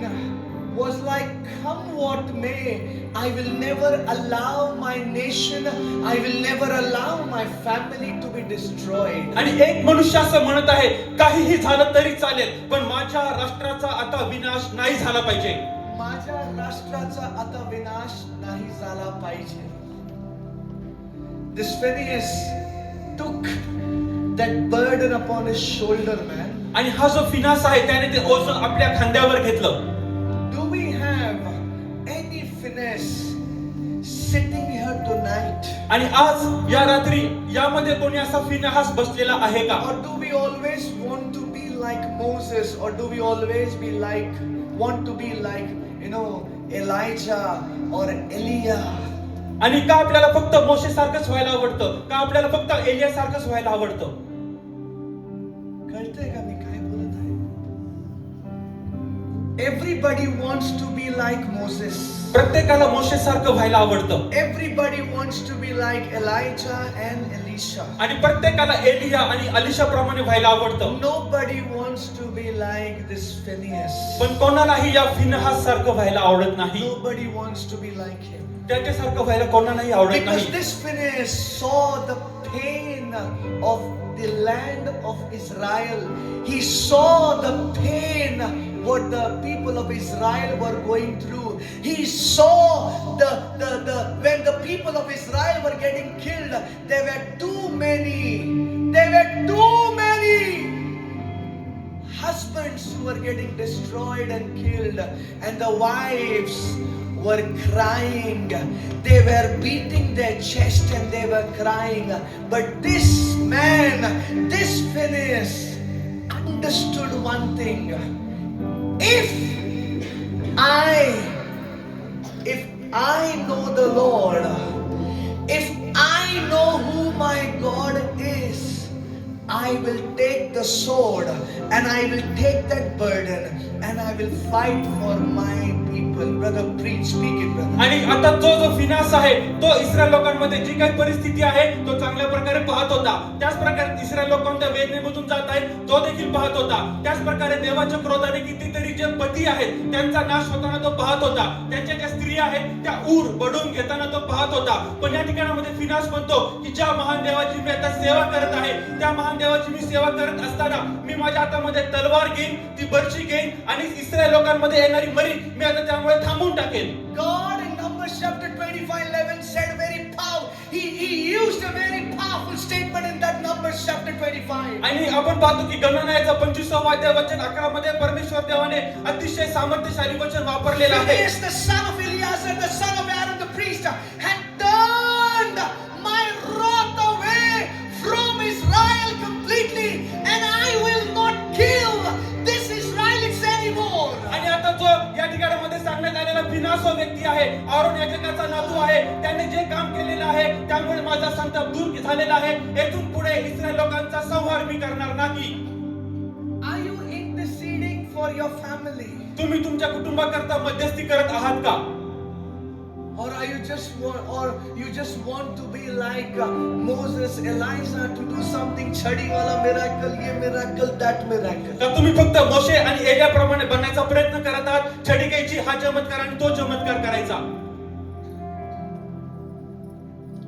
was like, come what may, I will never allow my nation, I will never allow my family to be destroyed. आणि एक मनुष्य असं म्हणत आहे, काहीही झालं तरी चालेल, पण माझ्या राष्ट्राचा आता विनाश नाही झाला पाहिजे. माझ्या राष्ट्राचा आता विनाश नाही झाला पाहिजे. This Phineas took that burden upon his shoulder, man. आणि हा जो फिनास आहे त्याने ते ओझं आपल्या खांद्यावर घेतलं. Do we have any Phineas sitting here tonight? आणि आज या रात्री यामध्ये कोणी असा फिनास बसलेला आहे का? Or do we always want to be like Moses, or do we always want to be like, Elijah or Elia? आणि का आपल्याला फक्त मोशे सारखंच व्हायला आवडतं? का आपल्याला फक्त एलिया सारखंच व्हायला आवडतं? कळतंय का मी काय बोलत आहे? Everybody wants to be like Moses. प्रत्येकाला मोशे सारखं व्हायला आवडतं. Everybody wants to be like Elijah and Elisha. आणि प्रत्येकाला एलिया आणि अलिशा प्रमाणे व्हायला आवडतं. Nobody wants to be like this Phineas. पण कोणालाही या फिनहास सारखं व्हायला आवडत नाही. Nobody wants to be like him. त्याच्यासारखं व्हायला कोणालाही आवडत Because नाही. this Phineas saw the pain of the land of Israel. He saw the pain what the people of Israel were going through. He saw when the people of Israel were getting killed, there were too many husbands who were getting destroyed and killed, and the wives were crying. They were beating their chest and they were crying. But this man, this Phineas, understood one thing. If I know the Lord, if I know who my God is, I will take the sword and I will take that burden and I will fight for my people. Brother, preach, speak it, brother. आणि आता जो finance आहे तो इस्रायल लोकांमध्ये जी काही परिस्थिती आहे तो चांगल्या प्रकारे पाहत होता. त्याच प्रकारे इस्रायल लोक कोणत्या वेदनेमधून जात आहेत तो देखील पाहत होता. त्याच प्रकारे देवाच्या क्रोधाने कितीतरी जे पती आहेत त्यांचा नाश होताना तो पाहत होता. त्यांच्या ज्या स्त्रिया आहेत त्या ऊर बडून घेताना तो पाहत होता. पण या ठिकाणामध्ये फिनास म्हणतो की ज्या महान देवाची मी आता सेवा करत आहे, त्या महान देवाची मी सेवा करत असताना मी माझ्या हातामध्ये तलवार घेईन, ती बर्ची घेईन आणि इस्रायल लोकांमध्ये येणारी मरी मी आता त्यामुळे थांबवून टाकेन. God in Numbers chapter 25:11 said very powerful. He used a very powerful statement in that Numbers chapter 25. आणि आपण पाहतो की गणनायाचा 25वा अध्याय वचन 11 मध्ये परमेश्वर देवाने अतिशय सामर्थ्यशाली वचन वापरलेलं आहे. Phineas, the son of Eleazar, the son of Aaron the priest, had turned my wrath away from Israel completely, and I will not kill this Israelites anymore. आणि आता जो या ठिकाणामध्ये सांगण्यात आलेला फिनास हा व्यक्ती आहे, आरोन याजकाचा नातू आहे, त्याने जे काम केलेलं आहे त्यामुळे माझा संताप दूर झालेला आहे. येथून पुढे इस्रायल लोकांचा संहार मी करणार नाही. Are you interceding for your family? तुम्ही तुमच्या कुटुंबाकरता मध्यस्थी करत आहात का? Or you just want to be like Moses, Elijah, to do something chhadi wala miracle, ye miracle, that miracle? का तुम्ही फक्त मोशे आणि एलियाप्रमाणे बनण्याचा प्रयत्न करत आहात? छडी घ्यायची, हा चमत्कार आणि तो चमत्कार करायचा.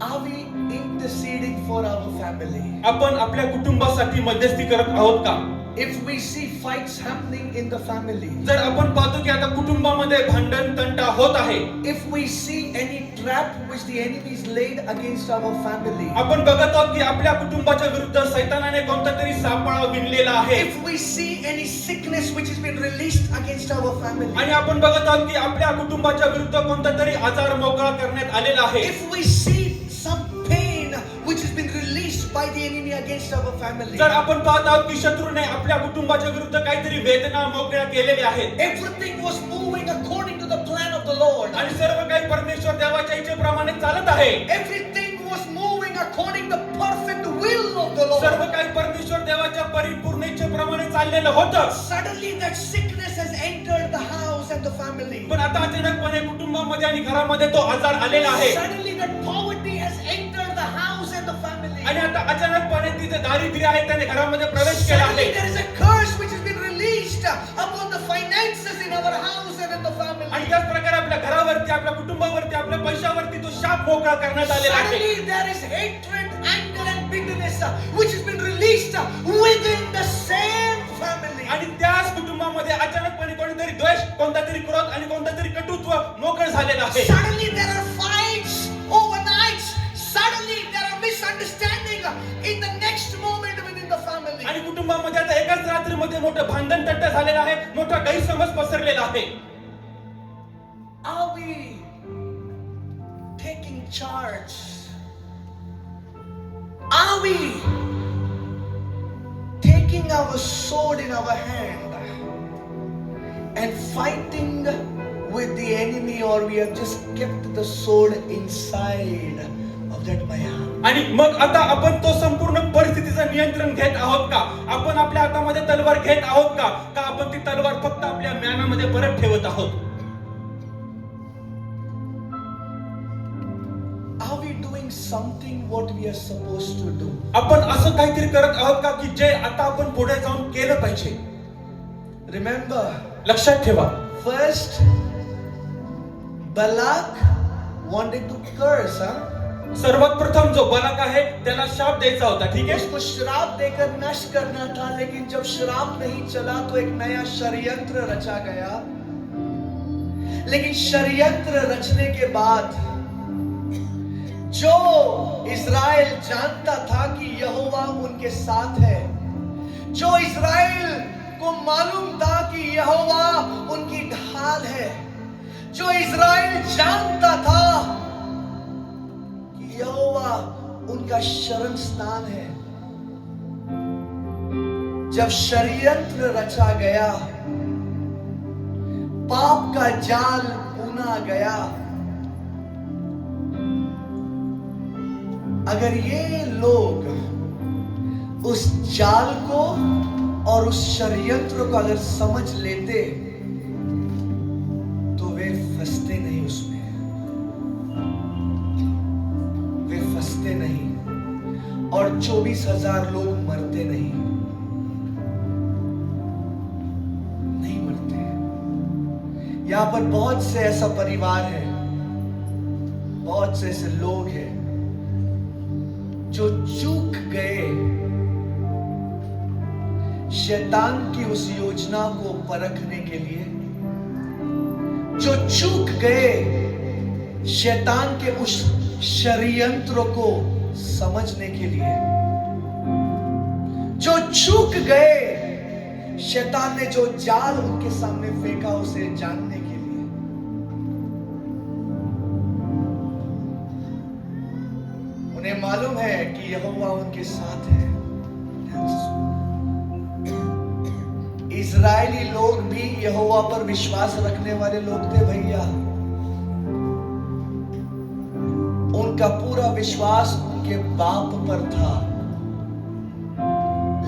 Are we interceding for our family? आपण आपल्या कुटुंबासाठी मध्यस्थी करत आहोत का? If we see fights happening in the family, जर आपण पाहतो की आता कुटुंबामध्ये भांडण तंटा होत आहे, if we see any trap which the enemy is laid against our family, आपण बघत आहोत की आपल्या कुटुंबाच्या विरुद्ध सैतानाने कोणता तरी सापळा विणलेला आहे, if we see any sickness which has been released against our family, आणि आपण बघत आहोत की आपल्या कुटुंबाच्या विरुद्ध कोणता तरी आजार मोकळा करण्यात आलेला आहे, if we see some pain which has been released by the enemy against our family, जर आपण पाहत आहोत की शत्रूने आपल्या कुटुंबाच्या विरुद्ध काहीतरी वेदना मोकळ्या केलेल्या आहेत, everything was moving according to the plan of the Lord, आणि सर्व काही परमेश्वर देवाच्या इच्छेप्रमाणे चालत आहे, everything was moving according to the perfect will of the Lord, सर्व काही परमेश्वर देवाच्या परिपूर्ण इच्छेप्रमाणे चाललेलं होतं. suddenly that sickness has entered the house and the family, पण आता अचानकपणे कुटुंबामध्ये आणि घरामध्ये तो आजार आलेला आहे, suddenly that poverty has entered the house and the family, आणि आता अचानकपणे तिथे दारिद्र्य आहे त्याने घरामध्ये प्रवेश केला suddenly आहे. there is a curse which has been released upon the finances in our house and in the family. त्याच प्रकारे आपल्या घरावरती, आपल्या कुटुंबावरती, आपल्या पैशावरती तो शाप मोकळा करण्यात आलेला आहे. Suddenly there is hatred, anger and bitterness which has been released within the same family. आणि त्याच कुटुंबामध्ये अचानकपणे कोणीतरी द्वेष, कोणता तरी क्रोध आणि कोणता तरी कटुत्व मोकळ झालेलं आहे. Suddenly there are fights overnight. Suddenly there are misunderstanding in the next moment within the family. आणि कुटुंबामध्ये आता एकाच रात्रीमध्ये मोठं भांडण तट्ट झालेलं आहे, मोठा गैरसमज पसरलेला आहे. Are we taking charge? Are we taking our sword in our hand and fighting with the enemy, or we have just kept the sword inside of that maya? आणि मग आता आपण तो संपूर्ण परिस्थितीचं नियंत्रण घेत आहोत का? आपण आपल्या हातामध्ये तलवार घेत आहोत का? का आपण ती तलवार फक्त आपल्या म्यानामध्ये परत ठेवत आहोत? Are we doing something what we are supposed to do? आपण असं काहीतरी करत आहोत का की जे आता आपण पुढे जाऊन केलं पाहिजे? Remember, लक्षात ठेवा, first Balak wanted to curse, सर्वात प्रथम जो बालक आहे त्याला शाप द्यायचा होता, ठीक है? उसको श्राप देकर नष्ट करना था, लेकिन जब श्राप नहीं चला तो एक नया षड्यंत्र रचा गया. लेकिन षड्यंत्र रचने के बाद जो इस्राएल जानता था कि यहोवा उनके साथ है, जो इस्राएल को मालूम था कि यहोवा उनकी ढाल है, जो इस्राएल जानता था कि यहोवा उनका शरण स्थान है, जब षड्यंत्र रचा गया, पाप का जाल बुना गया, अगर ये लोग उस जाल को और उस षड्यंत्र को अगर समझ लेते तो वे फंसते नहीं उसमें, वे फंसते नहीं और 24,000 लोग मरते नहीं मरते. यहां पर बहुत से ऐसा परिवार है, बहुत से ऐसे लोग हैं जो चूक गए शैतान की उस योजना को परखने के लिए, जो चूक गए शैतान के उस षड्यंत्र को समझने के लिए, जो चूक गए शैतान ने जो जाल उनके सामने फेंका उसे जानने के लिए. उन्हें मालूम है कि यहोवा उनके साथ है. इजरायली लोग भी यहोवा पर विश्वास रखने वाले लोग थे भैया. उनका पूरा विश्वास उनके बाप पर था,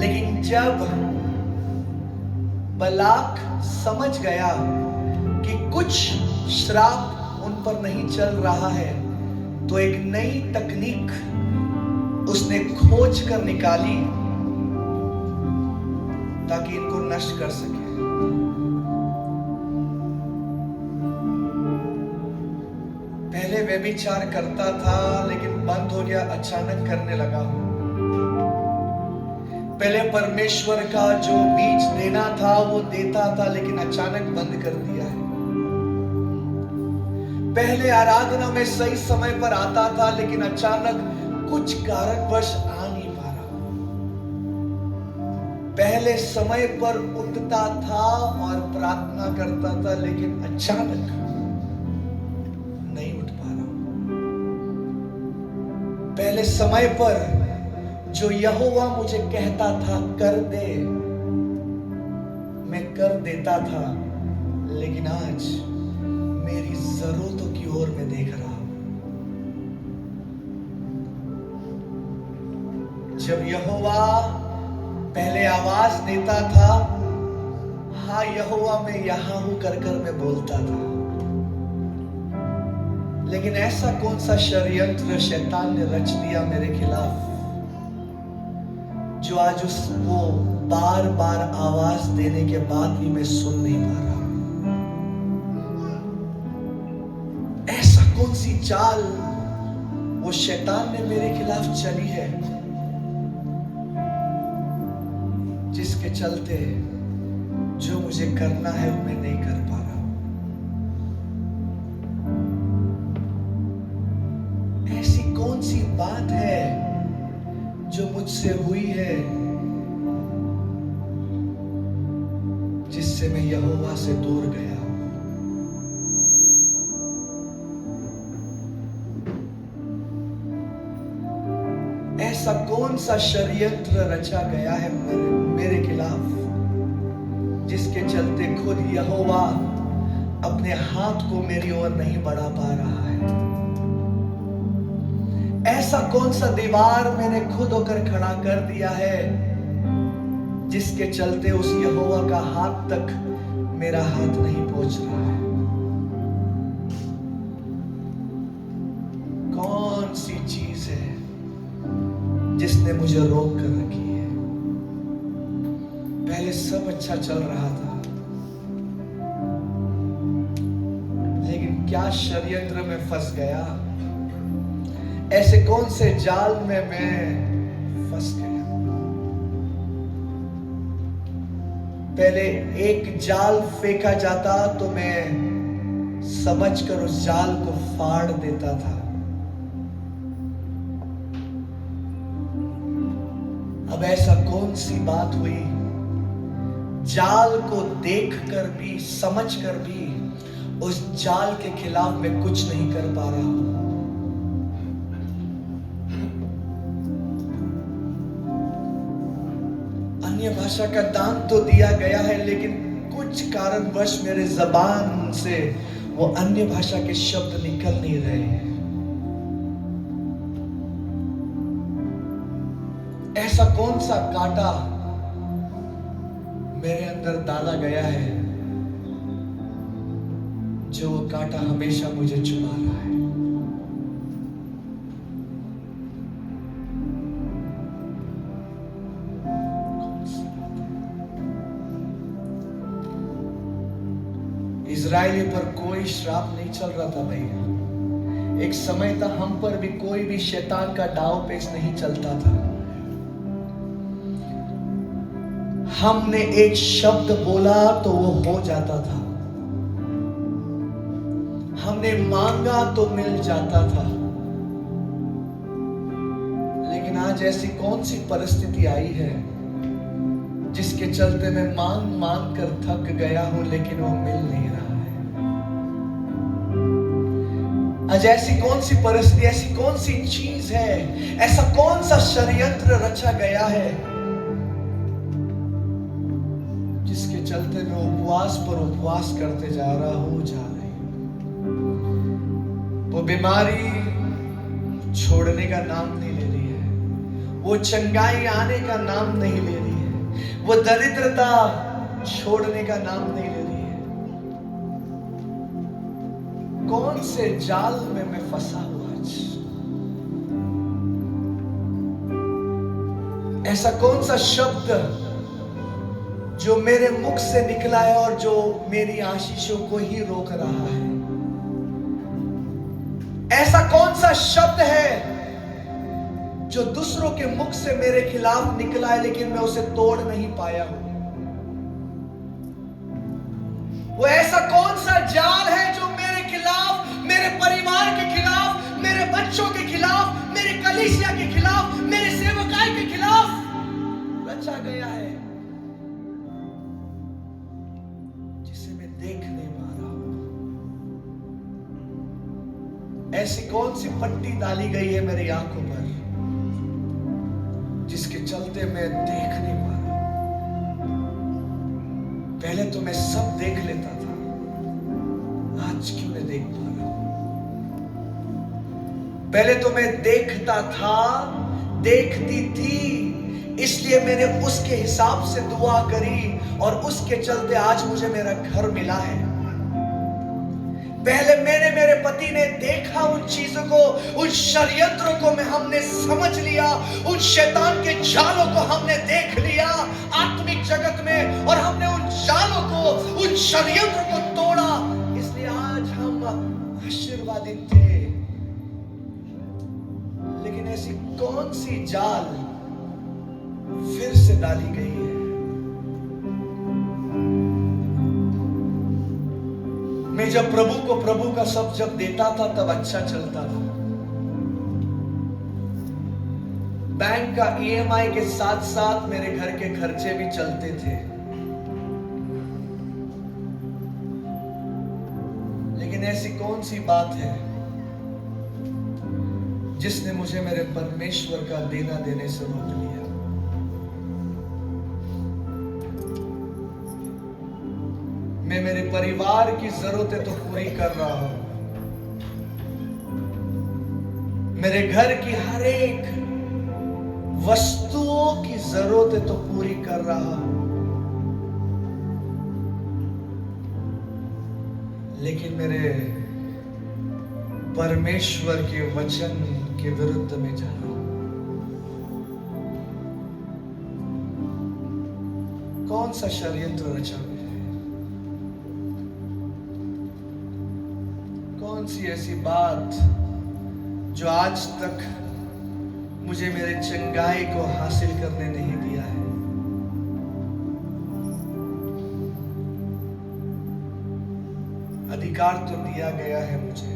लेकिन जब बलाक समझ गया कि कुछ श्राप उन पर नहीं चल रहा है, तो एक नई तकनीक उसने खोज कर निकाली ताकि इनको नष्ट कर सके. पहले व्यभिचार करता था लेकिन बंद हो गया, अचानक करने लगा. पहले परमेश्वर का जो बीज देना था वो देता था, लेकिन अचानक बंद कर दिया है. पहले आराधना में सही समय पर आता था, लेकिन अचानक कुछ कारणवश आ नहीं पा रहा. पहले समय पर उठता था और प्रार्थना करता था, लेकिन अचानक नहीं उठ पा रहा. पहले समय पर जो यहोवा मुझे कहता था कर दे, मैं कर देता था, लेकिन आज मेरी जरूरतों की ओर मैं देख रहा हूं. जब यहोवा पहले आवाज देता था, हाँ यहोवा मैं यहां हूं कर कर मैं बोलता था, लेकिन ऐसा कौन सा षड्यंत्र शैतान ने रच दिया मेरे खिलाफ, जो आज उसको बार बार आवाज देने के बाद भी मैं सुन नहीं पा रहा. सी चाल वो शैतान ने मेरे खिलाफ चली है, जिसके चलते जो मुझे करना है वो मैं नहीं कर पा रहा हूं। ऐसी कौन सी बात है जो मुझसे हुई है जिससे मैं यहोवा से दूर गया? ऐसा कौन सा षड्यंत्र रचा गया है मेरे खिलाफ, जिसके चलते खुद यहोवा अपने हाथ को मेरी ओर नहीं बढ़ा पा रहा है? ऐसा कौन सा दीवार मैंने खुद होकर खड़ा कर दिया है, जिसके चलते उस यहोवा का हाथ तक मेरा हाथ नहीं पहुंच रहा है? कौन सी चीज है जिसने मुझे रोक कर रखी है? पहले सब अच्छा चल रहा था, लेकिन क्या षड्यंत्र में फंस गया? ऐसे कौन से जाल में मैं फंस गया? पहले एक जाल फेंका जाता तो मैं समझकर उस जाल को फाड़ देता था। अब ऐसा कौन सी बात हुई, जाल को देखकर भी समझकर भी उस जाल के खिलाफ मैं कुछ नहीं कर पा रहा हूं? अन्य भाषा का दान तो दिया गया है, लेकिन कुछ कारणवश मेरे जबान से वो अन्य भाषा के शब्द निकल नहीं रहे हैं। ऐसा कौन सा कांटा मेरे अंदर डाला गया है जो वो कांटा हमेशा मुझे चुभा रहा है? इजराइलियों पर कोई श्राप नहीं चल रहा था भैया। एक समय था हम पर भी कोई भी शैतान का दांव पेच नहीं चलता था। हमने एक शब्द बोला तो वो हो जाता था, हमने मांगा तो मिल जाता था। लेकिन आज ऐसी कौन सी परिस्थिति आई है जिसके चलते मैं मांग मांग कर थक गया हूं, लेकिन वो मिल नहीं रहा है? आज ऐसी कौन सी परिस्थिति, ऐसी कौन सी चीज है, ऐसा कौन सा षड्यंत्र रचा गया है जिसके चलते मैं उपवास पर उपवास करते जा रहा हूं, जा रही हूं? वो बीमारी छोड़ने का नाम नहीं ले रही है, वो चंगाई आने का नाम नहीं ले रही है, वो दरिद्रता छोड़ने का नाम नहीं ले रही है। कौन से जाल में मैं फंसा हूं आज? ऐसा कौन सा शब्द जो मेरे मुख से निकला है और जो मेरी आशीषों को ही रोक रहा है? ऐसा कौन सा शब्द है जो दूसरों के मुख से मेरे खिलाफ निकला है, लेकिन मैं उसे तोड़ नहीं पाया हूं? वो ऐसा कौन सा जाल है जो मेरे खिलाफ, मेरे परिवार के खिलाफ, मेरे बच्चों के खिलाफ, मेरे कलीसिया के खिलाफ, मेरे सेवकाई के खिलाफ रचा गया है, जिसे मैं देख नहीं पा रहा हूं? ऐसी कौन सी पट्टी डाली गई है मेरी आंखों पर जिसके चलते मैं देख नहीं पा रहा? पहले तो मैं सब देख लेता था, आज क्यों नहीं देख पा रहा? पहले तो मैं देखता था, देखती थी, इसलिए मैंने उसके हिसाब से दुआ करी और उसके चलते आज मुझे मेरा घर मिला है। पहले मेरे पति ने देखा उन चीजों को, उन षड्यंत्रों को हमने समझ लिया, उन शैतान के जालों को हमने देख लिया आत्मिक जगत में, और हमने उन जालों को, उन षड्यंत्रों को तोड़ा। इसलिए आज हम आशीर्वादित थे। लेकिन ऐसी कौन सी जाल फिर से डाली गई है? मैं जब प्रभु को प्रभु का सब जब देता था तब अच्छा चलता था। बैंक का ईएमआई के साथ साथ मेरे घर के खर्चे भी चलते थे। लेकिन ऐसी कौन सी बात है जिसने मुझे मेरे परमेश्वर का देना देने से रोक लिया? मैं मेरे परिवार की जरूरतें तो पूरी कर रहा हूं, मेरे घर की हर एक वस्तुओं की जरूरतें तो पूरी कर रहा हूं, लेकिन मेरे परमेश्वर के वचन के विरुद्ध में जा रहा हूं। कौन सा षड्यंत्र रचा है? कौन सी ऐसी बात जो आज तक मुझे मेरे चंगाई को हासिल करने नहीं दिया है? अधिकार तो दिया गया है मुझे,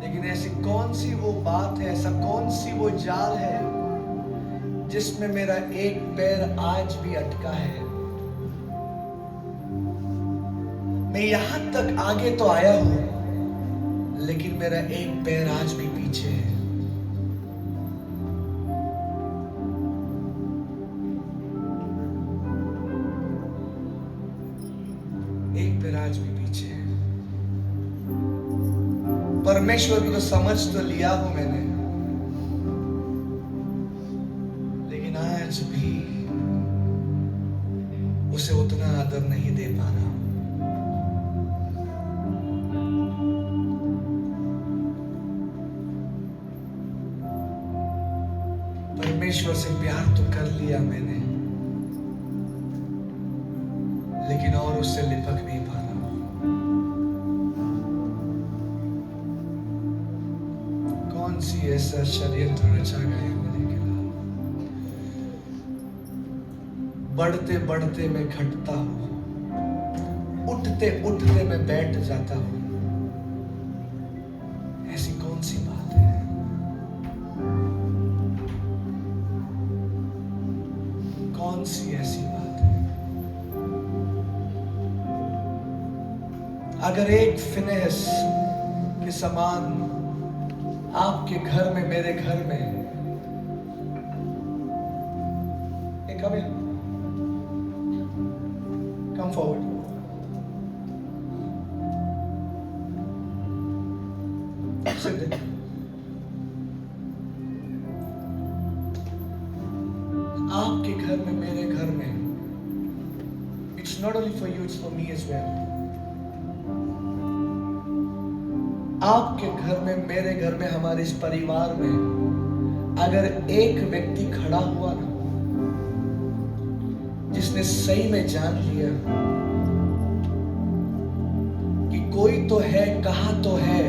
लेकिन ऐसी कौन सी वो बात है, ऐसा कौन सी वो जाल है जिसमें मेरा एक पैर आज भी अटका है? मैं यहां तक आगे तो आया हूं, लेकिन मेरा एक पैर आज भी पीछे है। एक पैर आज भी पीछे है। परमेश्वर की तो समझ तो लिया हूं मैंने, लेकिन आज भी उसे उतना आदर नहीं दे पा रहा। परमेश्वर से प्यार तो कर लिया मैंने, लेकिन और उससे लिपक नहीं पा रहा। कौन सी ऐसा षड्यंत्र रचा गया है मेरे खिलाफ? बढ़ते बढ़ते मैं घटता हूं, उठते उठते मैं बैठ जाता हूं। ऐसी कौन सी बात है? कौन सी ऐसी बात है? अगर एक फिनेस के समान आपके घर में, मेरे घर में, कम फॉरवर्ड, आपके घर में, मेरे घर में, it's not only for you, it's for me as well. आपके घर में, मेरे घर में, हमारे इस परिवार में अगर एक व्यक्ति खड़ा हुआ ना, जिसने सही में जान लिया कि कोई तो है, कहां तो है,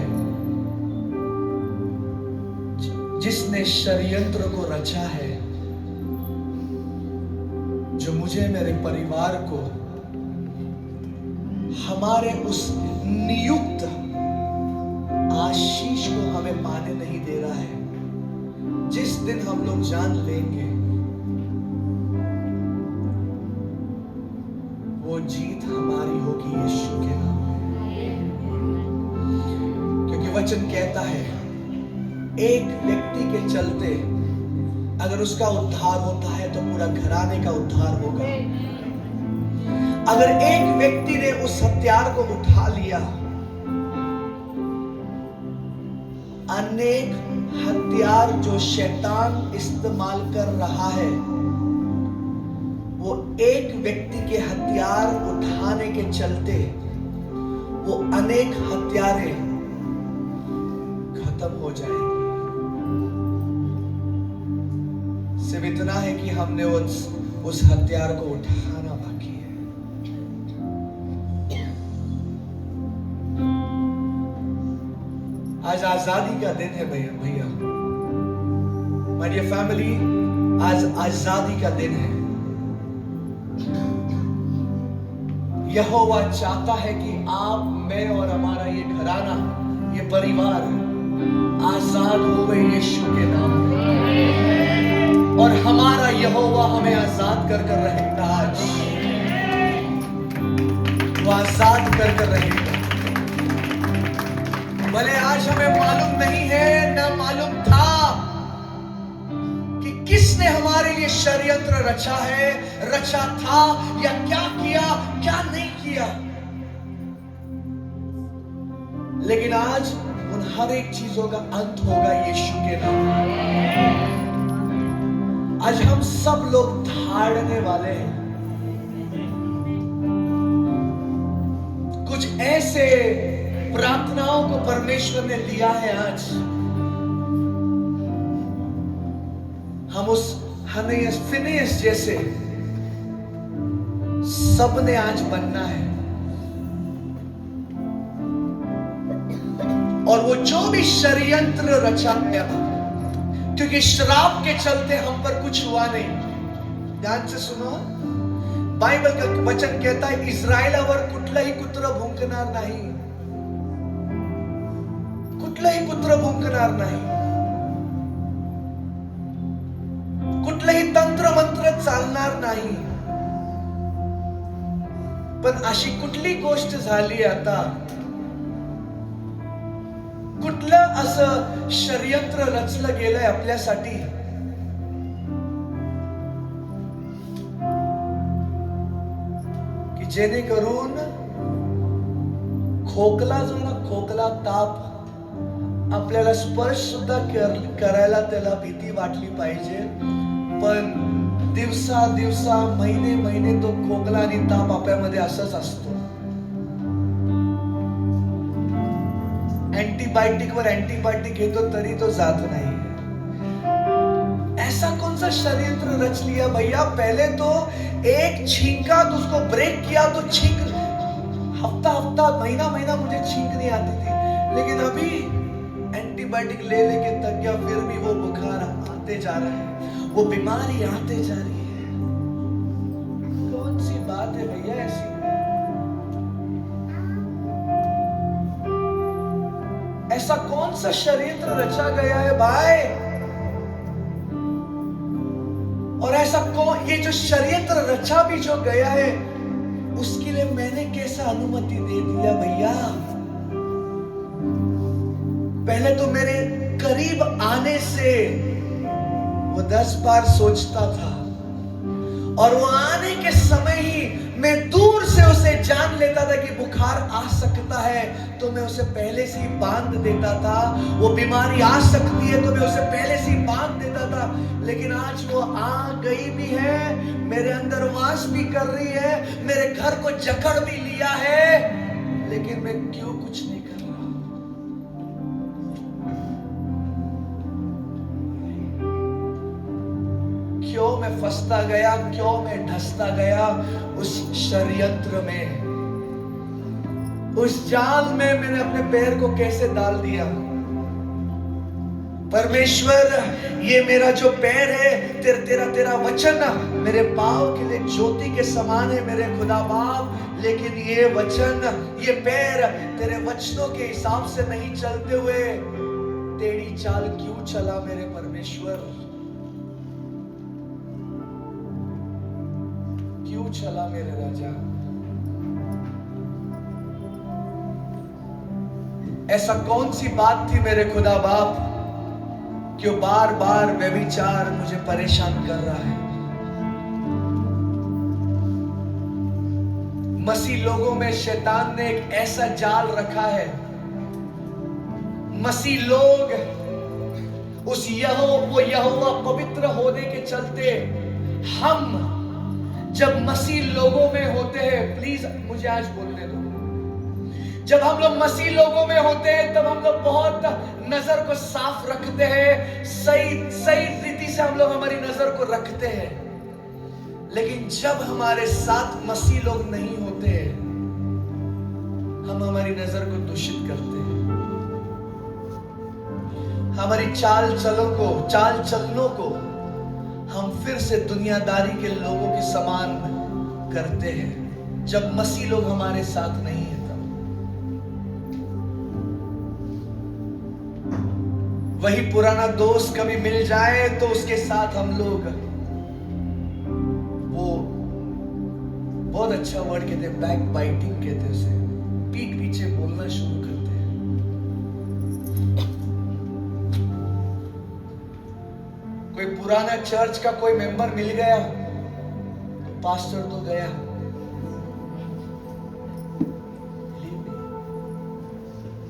जिसने षड्यंत्र को रचा है, जो मुझे, मेरे परिवार को, हमारे उस नियुक्त आशीष को हमें पाने नहीं दे रहा है। जिस दिन हम लोग जान लेंगे, वो जीत हमारी होगी यीशु के नाम में। क्योंकि वचन कहता है, एक व्यक्ति के चलते अगर उसका उद्धार होता है तो पूरा घराने का उद्धार होगा। अगर एक व्यक्ति ने उस हथियार को उठा लिया, अनेक हथियार जो शैतान इस्तेमाल कर रहा है, वो एक व्यक्ति के हथियार उठाने के चलते वो अनेक हथियारें खत्म हो जाएंगी। सिर्फ इतना है कि हमने उस हथियार को उठाना बाकी है। आज आजादी का दिन है भैया भैया, माय डियर फैमिली, आज आजादी का दिन है। यहोवा चाहता है कि आप, मैं और हमारा ये घराना, ये परिवार आजाद हो गए यीशु के नाम में। और हमारा यहोवा हमें आजाद कर कर रहेगा। आज वो आजाद कर कर रहेगा। भले आज हमें मालूम नहीं है, ना मालूम था कि किसने हमारे लिए षड्यंत्र रचा है, रचा था, या क्या किया, क्या नहीं किया। लेकिन आज उन हर एक चीजों का अंत होगा यीशु के नाम में। आज हम सब लोग धाड़ने वाले हैं कुछ ऐसे प्रार्थनाओं को परमेश्वर ने दिया है। आज हम उस हनेस फिनेस जैसे सबने आज बनना है। और वो जो भी षड्यंत्र रचा गया, क्योंकि श्राप के चलते हम पर कुछ हुआ नहीं। ध्यान से सुनो, बाइबल का वचन कहता है इस्रायलावर कुठलाही कुत्र भुंकणार नाही, कुठलाही कुत्र भुंकणार नाही, कुठलंही तंत्र मंत्र चालणार नाही। पण अशी कुठली गोष्ट झाली आता, कुठलं असं षड्यंत्र रचलं गेलंय आपल्यासाठी, की जेणेकरून खोकला जाणं, खोकला, ताप आपल्याला स्पर्श सुद्धा करायला त्याला भीती वाटली पाहिजे, पण दिवसा दिवसा, महिने महिने तो खोकला आणि ताप आपल्यामध्ये असंच असतो। एंटीबायोटिक वर एंटीबायोटिक घेतो तरी तो जात नहीं। ऐसा कौन सा षड्यंत्र रच लिया भैया। पहले तो एक छींका तो उसको ब्रेक किया तो छींक, हफ्ता हफ्ता, महीना महीना मुझे छींक नहीं आती थी, लेकिन अभी एंटीबायोटिक ले लेके थक गया, फिर भी वो बुखार आते जा रहा है, वो बीमारी आते जा रही है। कौन सी बात है भैया ऐसी। ऐसा कौन सा षड्यंत्र रचा गया है भाई। और ऐसा कौन, ये जो षड्यंत्र रचा भी जो गया है, उसके लिए मैंने कैसा अनुमति दे दिया भैया। पहले तो मेरे करीब आने से वो 10 बार सोचता था, और वो आने के समय ही मैं दूर से उसे जान लेता था कि बुखार आ सकता है, तो मैं उसे पहले से ही बांध देता था। वो बीमारी आ सकती है तो मैं उसे पहले से ही बांध देता था। लेकिन आज वो आ गई भी है, मेरे अंदर वास भी कर रही है, मेरे घर को जकड़ भी लिया है, लेकिन मैं क्यों कुछ नहीं कर रहा। क्यों मैं फंसता गया, क्यों मैं ढसता गया उस षड्यंत्र में, उस जाल में मैंने अपने पैर को कैसे डाल दिया। परमेश्वर, ये मेरा जो पैर है, तेरा वचन मेरे पांव के लिए ज्योति के समान है मेरे खुदा बाप, लेकिन ये वचन, ये पैर तेरे वचनों के हिसाब से नहीं चलते हुए तेरी चाल क्यों चला मेरे परमेश्वर, क्यों चला मेरे राजा। ऐसा कौन सी बात थी मेरे खुदा बाप, क्यों बार बार व्यभिचार मुझे परेशान कर रहा है। मसीह लोगों में शैतान ने एक ऐसा जाल रखा है, मसीह लोग उस यहोवा पवित्र होने के चलते, हम जब मसीह लोगों में होते हैं, प्लीज मुझे आज बोलने दो, जब हम लोग मसीह लोगों में होते हैं तब हम लोग बहुत नजर को साफ रखते हैं, सही रीति से हम लोग हमारी नजर को रखते हैं। लेकिन जब हमारे साथ मसीह लोग नहीं होते, हम हमारी नजर को दूषित करते हैं। हमारी चाल चलनों को हम फिर से दुनियादारी के लोगों के समान करते हैं, जब मसीह लोग हमारे साथ नहीं है तब। वही पुराना दोस्त कभी मिल जाए तो उसके साथ हम लोग, वो बहुत अच्छा वर्ड कहते हैं, बैक बाइटिंग कहते हैं उसे, पीठ पीछे बोलना शुरू करते हैं। कोई पुराना चर्च का कोई मेंबर मिल गया तो पास्टर तो गया,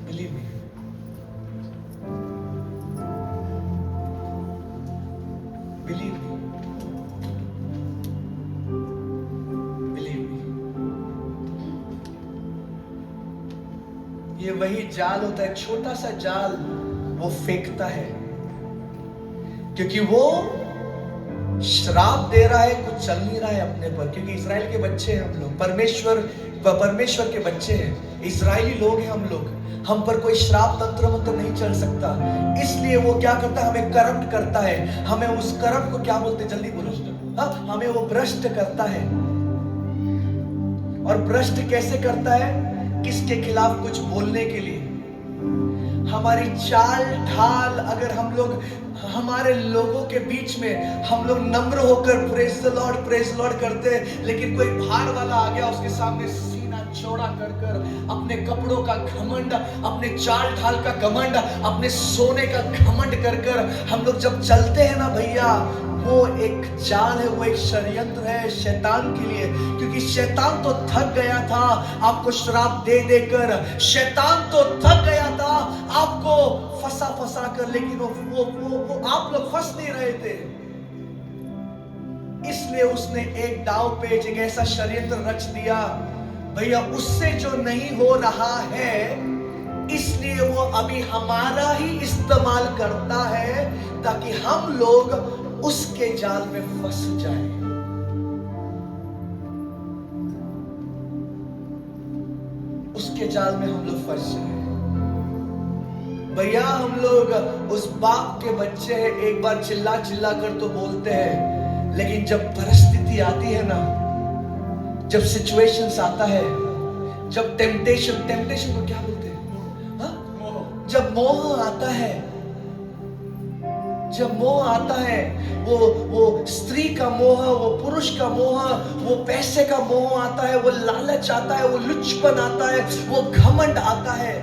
believe me, believe me, believe me. ये वही जाल होता है, छोटा सा जाल वो फेंकता है, क्योंकि वो श्राप दे रहा है, कुछ चल नहीं रहा है अपने पर। क्योंकि इजराइल के बच्चे हैं हम लोग, परमेश्वर के बच्चे हैं, इजरायली लोग हैं हम लोग, हम पर कोई श्राप तंत्र मंत्र नहीं चल सकता। इसलिए वो क्या करता है, हमें करप्ट करता है, हमें उस करप्ट को क्या बोलते हैं, जल्दी बोलो, हमें वो भ्रष्ट करता है। और भ्रष्ट कैसे करता है, किसके खिलाफ कुछ बोलने के लिए। हमारी चाल ढाल, अगर हम लोग हमारे लोगों के बीच में हम लोग नम्र होकर प्रेज द लॉर्ड करते हैं, लेकिन कोई भाड़ वाला आ गया, उसके सामने सीना चौड़ा कर अपने कपड़ों का घमंड, अपने चाल ढाल का घमंड, अपने सोने का घमंड कर हम लोग जब चलते हैं ना भैया, वो एक जाल है, वो एक षड्यंत्र है शैतान के लिए। क्योंकि शैतान तो थक गया था आपको श्राप दे देकर, शैतान तो थक गया था आपको फंसा कर, लेकिन वो आप लोग फंस नहीं रहे थे। इसलिए उसने एक दाव पेच, एक ऐसा षड्यंत्र रच दिया भैया, उससे जो नहीं हो रहा है, इसलिए वो अभी हमारा ही इस्तेमाल करता है, ताकि हम लोग उसके जाल में फंस जाए। उसके जाल में हम लोग फंस जाए भैया। हम लोग उस बाप के बच्चे हैं, एक बार चिल्ला कर तो बोलते हैं, लेकिन जब परिस्थिति आती है ना, जब सिचुएशंस आता है, जब टेम्पटेशन को क्या बोलते हैं, हाँ? जब मोह आता है, जब मोह आता है, वो स्त्री का मोह, वो पुरुष का मोह, वो पैसे का मोह आता है, वो लालच आता है, वो लुच्चपन आता है, वो घमंड आता है,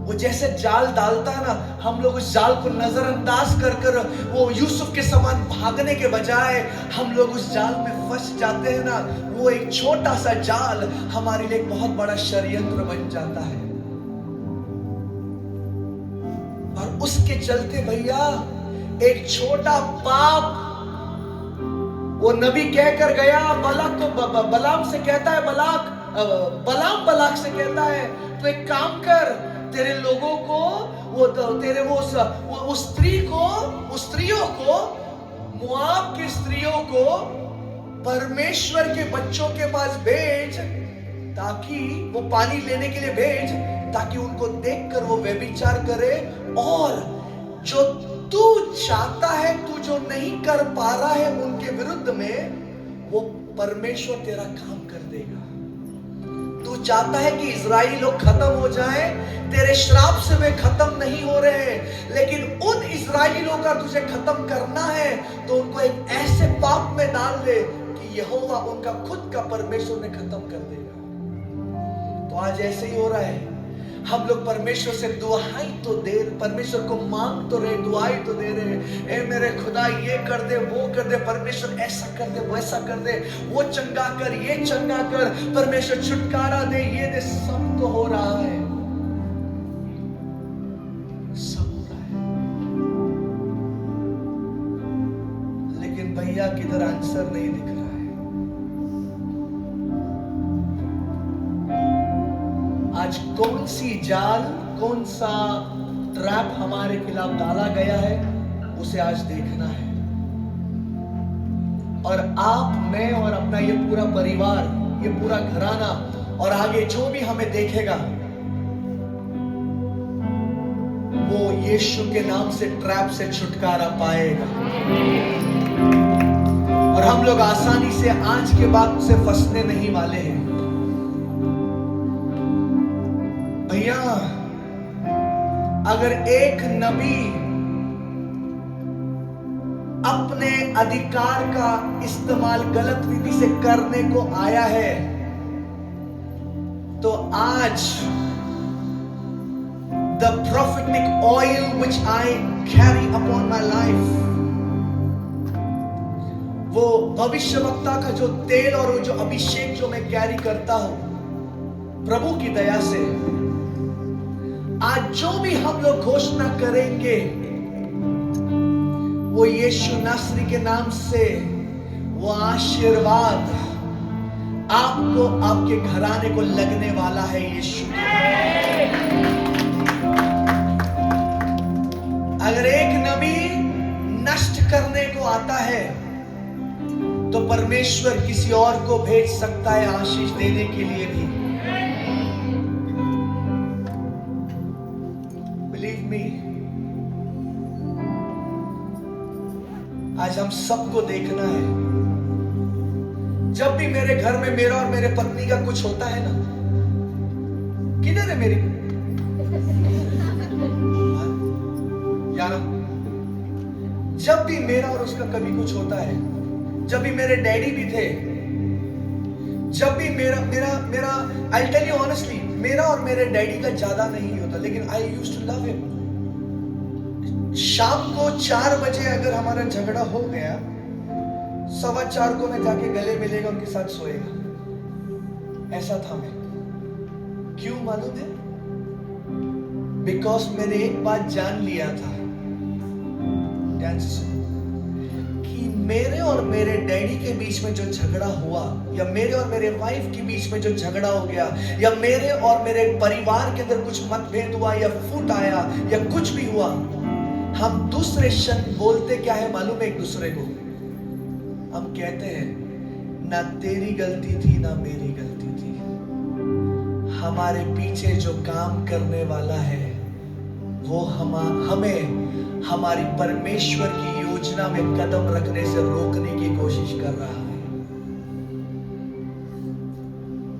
वो जैसे जाल डालता है ना, हम लोग उस जाल को नजरअंदाज कर वो यूसुफ के समान भागने के बजाय हम लोग उस जाल में फंस जाते हैं ना। वो एक छोटा सा जाल हमारे लिए एक बहुत बड़ा षड्यंत्र बन जाता है। और उसके चलते भैया एक छोटा पाप, वो नबी कहकर गया बलाक को, बलाम से कहता है, बलाक से कहता है, तो एक काम कर, तेरे लोगों को, वो स्त्रियों को, मोआब की स्त्रियों को परमेश्वर के बच्चों के पास भेज, ताकि वो पानी लेने के लिए भेज, ताकि उनको देखकर वो व्यभिचार करे। और जो तू चाहता है, तू जो नहीं कर पा रहा है उनके विरुद्ध में, वो परमेश्वर तेरा काम कर देगा। तू चाहता है कि इजराइली लोग खत्म हो जाए, तेरे श्राप से वे खत्म नहीं हो रहे, लेकिन उन इजराइली लोगों का तुझे खत्म करना है, तो उनको एक ऐसे पाप में डाल दे कि यहोवा उनका खुद का परमेश्वर ने खत्म कर देगा। तो आज ऐसे ही हो रहा है, हम लोग परमेश्वर से दुआई तो दे, परमेश्वर को मांग तो रहे, दुआई तो दे रहे, ए मेरे खुदा ये कर दे, वो कर दे, परमेश्वर ऐसा कर दे, वैसा कर दे, वो चंगा कर, ये चंगा कर, परमेश्वर छुटकारा दे, ये दे, सब तो हो रहा है, सब हो रहा है, लेकिन भैया किधर आंसर नहीं दिख रहा है। आज कौन सी जाल, कौन सा ट्रैप हमारे खिलाफ डाला गया है, उसे आज देखना है। और आप, मैं और अपना ये पूरा परिवार, ये पूरा घराना, और आगे जो भी हमें देखेगा, वो यीशु के नाम से ट्रैप से छुटकारा पाएगा। और हम लोग आसानी से आज के बाद से फंसने नहीं वाले हैं। भैया, अगर एक नबी अपने अधिकार का इस्तेमाल गलत विधि से करने को आया है, तो आज the prophetic oil which I carry upon my life, वो भविष्यवक्ता का जो तेल और वो जो अभिषेक जो मैं कैरी करता हूं, प्रभु की दया से आज जो भी हम लोग घोषणा करेंगे, वो यीशु नासरी के नाम से वो आशीर्वाद आपको, आपके घराने को लगने वाला है। यीशु, अगर एक नबी नष्ट करने को आता है, तो परमेश्वर किसी और को भेज सकता है आशीष देने के लिए भी। बिलीव मी, आज हम सबको देखना है। जब भी मेरे घर में मेरा और मेरे पत्नी का कुछ होता है ना, किधर है मेरी यार, जब भी मेरा और उसका कभी कुछ होता है, जब भी मेरे डैडी भी थे, जब भी मेरा आई टेल यू ऑनेस्टली, मेरा और मेरे डैडी का ज्यादा नहीं होता, लेकिन I used to love him. शाम को 4 बजे अगर हमारा झगड़ा हो गया, 4:15 को मैं जाके गले मिलेगा, उनके साथ सोएगा। ऐसा था मैं। क्यों मालूम है? बिकॉज मैंने एक बात जान लिया था कि मेरे और मेरे डैडी के बीच में जो झगड़ा हुआ, या मेरे और मेरे वाइफ के बीच में जो झगड़ा हो गया, या मेरे और मेरे परिवार के अंदर कुछ मतभेद हुआ, या फूट आया, या कुछ भी हुआ, हम दूसरे शब्द बोलते क्या है मालूम है? एक दूसरे को हम कहते हैं, ना तेरी गलती थी ना मेरी गलती थी। हमारे पीछे जो काम करने वाला है, वो हमें हमारी परमेश्वर की योजना में कदम रखने से रोकने की कोशिश कर रहा है।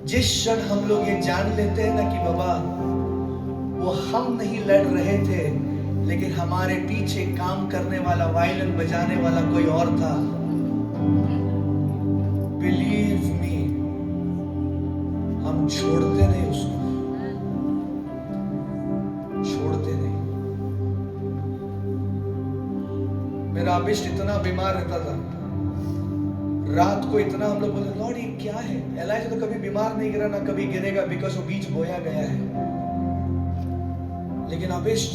जिस क्षण हम लोग ये जान लेते हैं ना कि बाबा, वो हम नहीं लड़ रहे थे, लेकिन हमारे पीछे काम करने वाला, वायलिन बजाने वाला कोई और था, बिलीव मी, हम छोड़ते नहीं उसको, छोड़ते नहीं। मेरा अभिष्ट इतना बीमार रहता था, रात को इतना हम लोग बोले, लॉर्ड ये क्या है? एलाइजा तो कभी बीमार नहीं गिरा, ना कभी गिरेगा, बिकॉज वो बीज बोया गया है। लेकिन अभिष्ट,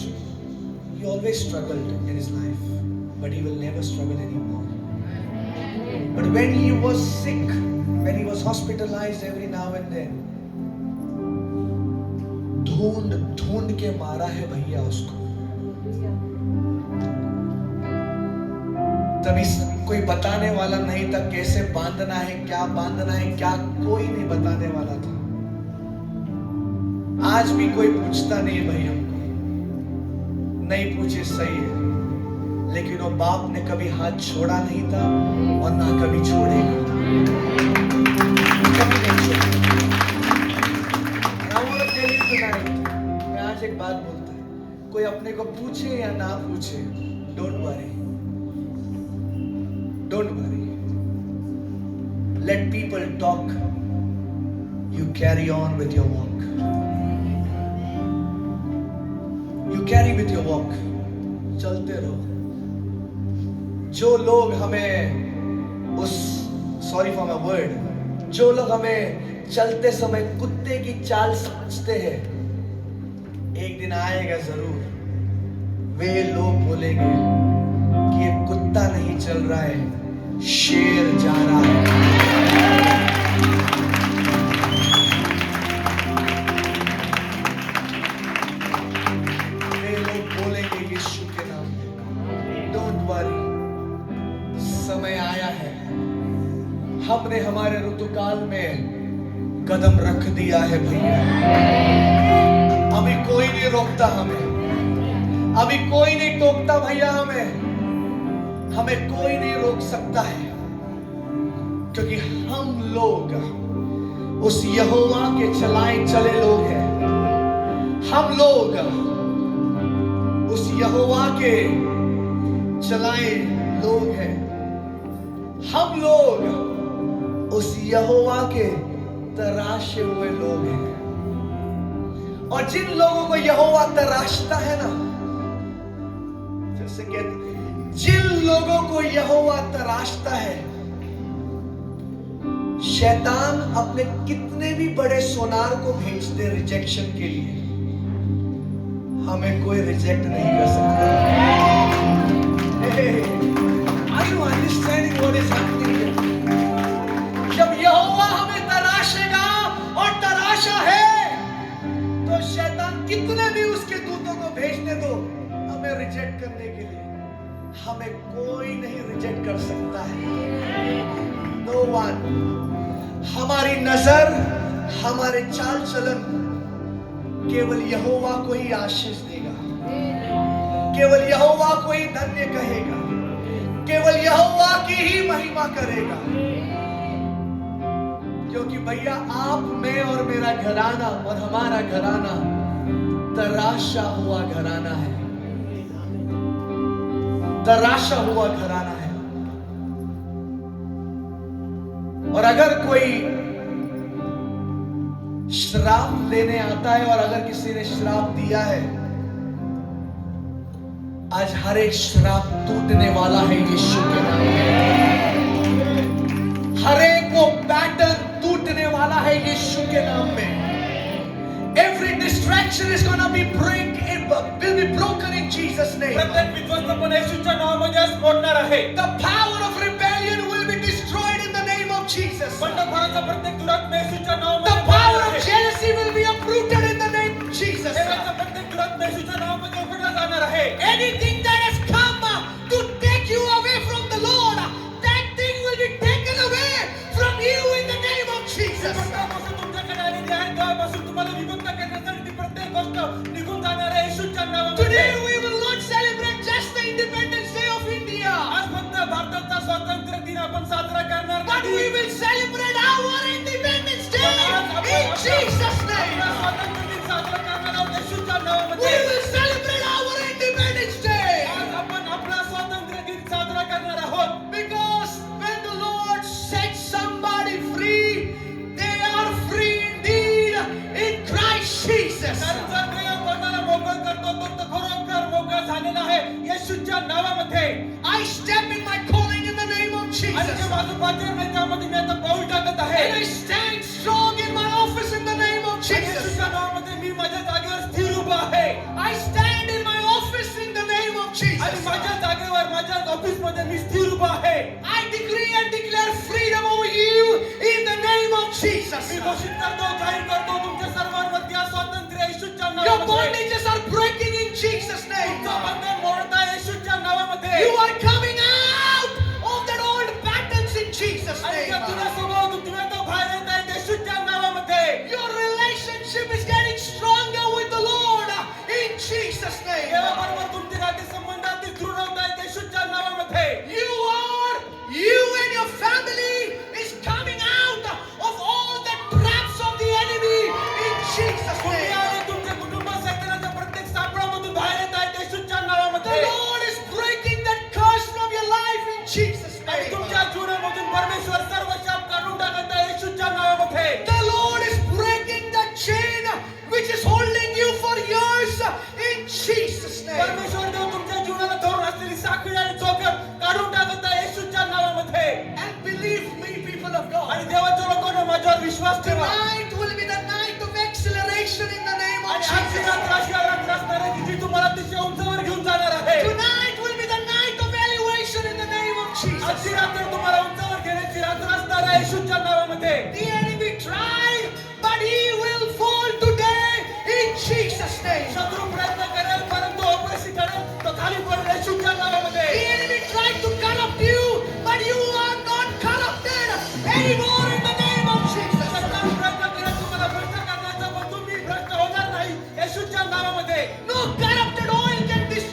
he always struggled in his life, but he will never struggle anymore. But when he was sick, when he was hospitalized every now and then, ढूंढ के मारा है भैया उसको। तभी कोई बताने वाला नहीं था कैसे बांधना है, क्या बांधना है, क्या कोई नहीं बताने वाला था। आज भी कोई पूछता नहीं है भाई हमको, नहीं पूछे सही है, लेकिन वो बाप ने कभी हाथ छोड़ा नहीं था और ना कभी छोड़ेगा, कभी नहीं छोड़ेगा। मैं आज एक बात बोलता हूं, कोई अपने को पूछे या ना पूछे, don't worry, don't worry, let people talk, you carry on with your walk, you carry with your walk, चलते रहो। जो लोग हमें सॉरी फॉर माय वर्ड, जो लोग हमें चलते समय कुत्ते की चाल समझते हैं, एक दिन आएगा जरूर, वे लोग बोलेंगे कि ये कुत्ता नहीं चल रहा है, शेर जा रहा है। समय आया है, हमने हमारे ऋतुकाल में कदम रख दिया है भैया, अभी कोई नहीं रोकता हमें। अभी कोई नहीं टोकता भैया, हमें कोई नहीं रोक सकता है, क्योंकि हम लोग उस यहोवा के चलाए चले लोग हैं। हम लोग उस यहोवा के चलाए लोग हैं। हम लोग उस यहोवा के तराशे हुए लोग हैं। और जिन लोगों को यहोवा तराशता है ना, फिर से कहते, जिन लोगों को यहोवा तराशता है, शैतान अपने कितने भी बड़े सोनार को भेज दे रिजेक्शन के लिए, हमें कोई रिजेक्ट नहीं कर सकता। Are you understanding what is happening here? जब यहोवा हमें तराशेगा, और तराशा है, तो शैतान कितने भी उसके दूतों को भेजने दो हमें रिजेक्ट करने के लिए, हमें कोई नहीं रिजेक्ट कर सकता है। No one. हमारी नजर, हमारे चाल चलन केवल यहोवा को ही आशीष देगा, केवल यहोवा को ही धन्य कहेगा, केवल यहोवा की ही महिमा करेगा। क्योंकि भैया आप, मैं और मेरा घराना और हमारा घराना तराशा हुआ घराना है, तराशा हुआ घराना है। और अगर कोई श्राप लेने आता है, और अगर किसी ने श्राप दिया है, आज हर एक श्राप टूटने वाला है यीशु के नाम में। हर एक वो पैटर्न टूटने वाला है यीशु के नाम में। Every distraction is gonna be will be broken in Jesus' name. प्रत्येक विध्वस्तपण येशूच्या नावामध्ये आज मोडणार आहे. The power of rebellion will be destroyed in the name of Jesus. बंडखोराचा प्रत्येक दुरात्मा येशूच्या The नावामध्ये power मोडणार of आहे. jealousy will be uprooted in the name of Jesus. देवाचा प्रत्येक दुरात्मा येशूच्या नावामध्ये उघडला जाणार आहे. Anything that has come to take you away from the Lord, that thing will be taken away from you in the name of Jesus. विभक्तापासून तुमच्याकडे आलेली आहे, देवापासून तुम्हाला विभक्त करण्यासाठी ती प्रत्येक गोष्ट निघून जाणार आहे येशूच्या नावामध्ये. Today we will not celebrate just the Independence Day of India, आज फक्त भारताचा स्वातंत्र्य दिन आपण साजरा करणार but नाही. we will celebrate our Independence Day in Jesus' name. आपला स्वातंत्र्य दिन साजरा करणार आहोत येशूच्या We नावामध्ये. will celebrate our Independence Day, आज आपण आपला स्वातंत्र्य दिन साजरा करणार आहोत. because when the Lord sets somebody free, they are free indeed in Christ Jesus. कारण जर देव कोणाला मोकळं करतो, तो खरोखर मोकळा झालेला आहे येशूच्या नावामध्ये. I step in my calling in the name of आणि Jesus. जे माझं पाचन आहे त्यामध्ये मी आता पाऊल टाकत आहे. And I stand strong in my office in the name of आणि Jesus. येशूच्या नावामध्ये मी माझ्या जागेवर स्थिर उभा आहे. I stand in my office in the name of आणि Jesus. माझ्या जागेवर माझ्या ऑफिसमध्ये मी स्थिर उभा आहे. I decree and declare freedom over you in the name of Jesus. मी घोषित करतो, जाहीर करतो तुमच्या सर्वांवरती आज स्वातंत्र्य येशूच्या Your नावामध्ये. bondages are breaking in Jesus' name. तुमचं बंधन मोडत आहे येशूच्या नावामध्ये. You are coming out of that old patterns in Jesus' आणि त्या जुन्या name. स्वभाव तुम्ही तो बाहेर येत आहे येशूच्या नावामध्ये. Your relationship is getting stronger with the Lord in Jesus' name. देवाबरोबर तुमचे नातेसंबंध अति दृढ होत आहेत येशूच्या नावामध्ये. You and your family is coming out of all the traps of the enemy in Jesus' तुम्ही name. आणि तुमचे कुटुंब सैतानाच्या प्रत्येक सापळामधून बाहेर येत आहेत येशूच्या The नावामध्ये. Lord is breaking that curse from your life in Jesus' आणि name. तुमच्या जीवनामधून परमेश्वर सर्व शाप काढून टाकत आहे येशूच्या नावामध्ये. The Lord is breaking that chain which is holding you for years in Jesus' name. परमेश्वर देव तुमच्या जीवनाला धरून असलेली साखळी आणि चोखट काढून टाकत आहे येशूच्या नावामध्ये. And believe me, people of God, आणि देवाच्या लोकांना माझ्यावर विश्वास ठेवा. tonight will be the night of acceleration in the name of आणि आजची Jesus. रात्र अशी रात्र असणार आहे की जी तुम्हाला अतिशय उंचावर घेऊन जाणार आहे. Tonight will be the night of elevation in the name of आजची Jesus. रात्र तुम्हाला उंचावर घेण्याची रात्र असणार आहे येशूच्या नावामध्ये. The enemy tried, but he will fall today in Jesus' name. शत्रू प्रयत्न करेल परंतु अपयशी ठरेल, तो खाली पडेल येशूच्या नावामध्ये. The enemy tried to corrupt you, but you are not corrupted anymore in the name of Jesus. शत्रू प्रयत्न करेल तुम्हाला भ्रष्ट करण्याचा, पण तुम्ही भ्रष्ट होणार नाही येशूच्या नावामध्ये. No corrupted oil can destroy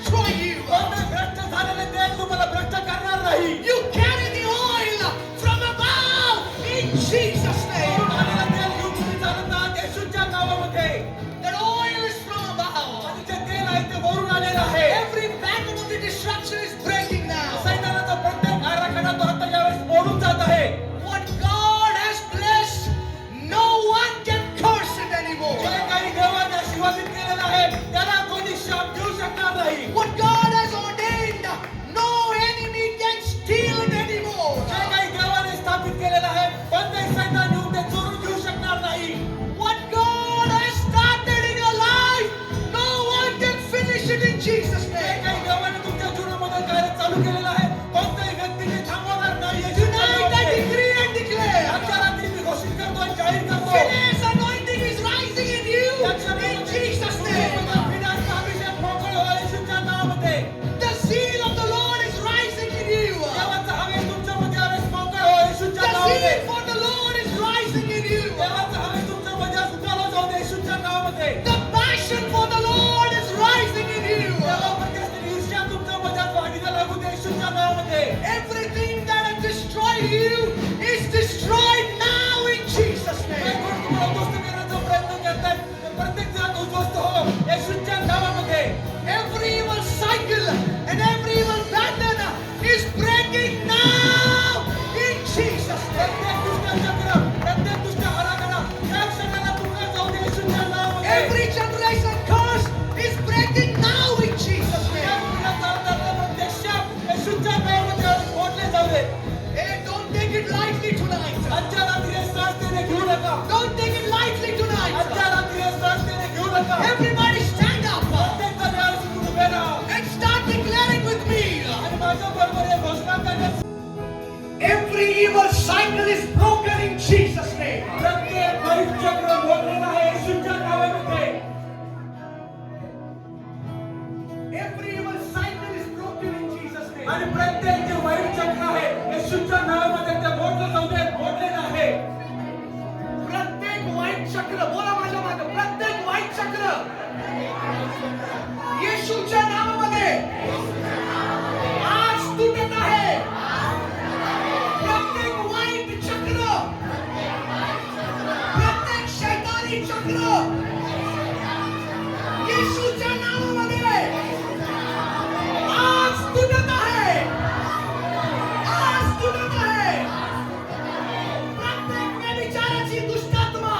नावामध्ये Everything that has destroyed you is destroyed now in Jesus' काय name. कोण तुम्हाला उद्ध्वस्त करण्याचा प्रयत्न करताय ते प्रत्येक जण उद्ध्वस्त हो येशूच्या नावामध्ये. Every evil cycle and every evil pattern is breaking now in Jesus' name. प्रत्येक दुष्ट चक्र प्रत्येक दुष्ट आराधना या क्षणाला तुटला जाऊ दे येशूच्या नावामध्ये. Every generation curse is breaking now in Jesus' या name. पिढीला चालणारे प्रत्येक शाप येशूच्या नावामध्ये मोडले जाऊ दे. Hey, don't take it lightly tonight. आजच्या रात्री हे सहजतेने घेऊ नका. Don't take it lightly tonight. आजच्या रात्री हे सहजतेने घेऊ नका. Everybody stand up प्रत्येक जण या दिवशी उभे राहा and start declaring with me. आणि माझ्याबरोबर हे घोषणा करण्यास. Every evil cycle is broken in Jesus' name. प्रत्येक वाईट चक्र मोडलेलं आहे येशूच्या नावामध्ये. Every evil cycle is broken in Jesus' name. आणि प्रत्येक जे वाईट चक्र आहे येशूच्या नावामध्ये ते मोडलं जाऊ दे मोडलेलं आहे. प्रत्येक वाईट चक्र बोला माझ्या मागे प्रत्येक वाईट चक्र येशूच्या नावामध्ये आज तुटत आहे. प्रत्येक वाईट चक्र प्रत्येक शैतानी चक्र येशूच्या नावामध्ये आज तुटत आहे. आज तुटत आहे. प्रत्येक व्यभिचाराची दुष्टात्मा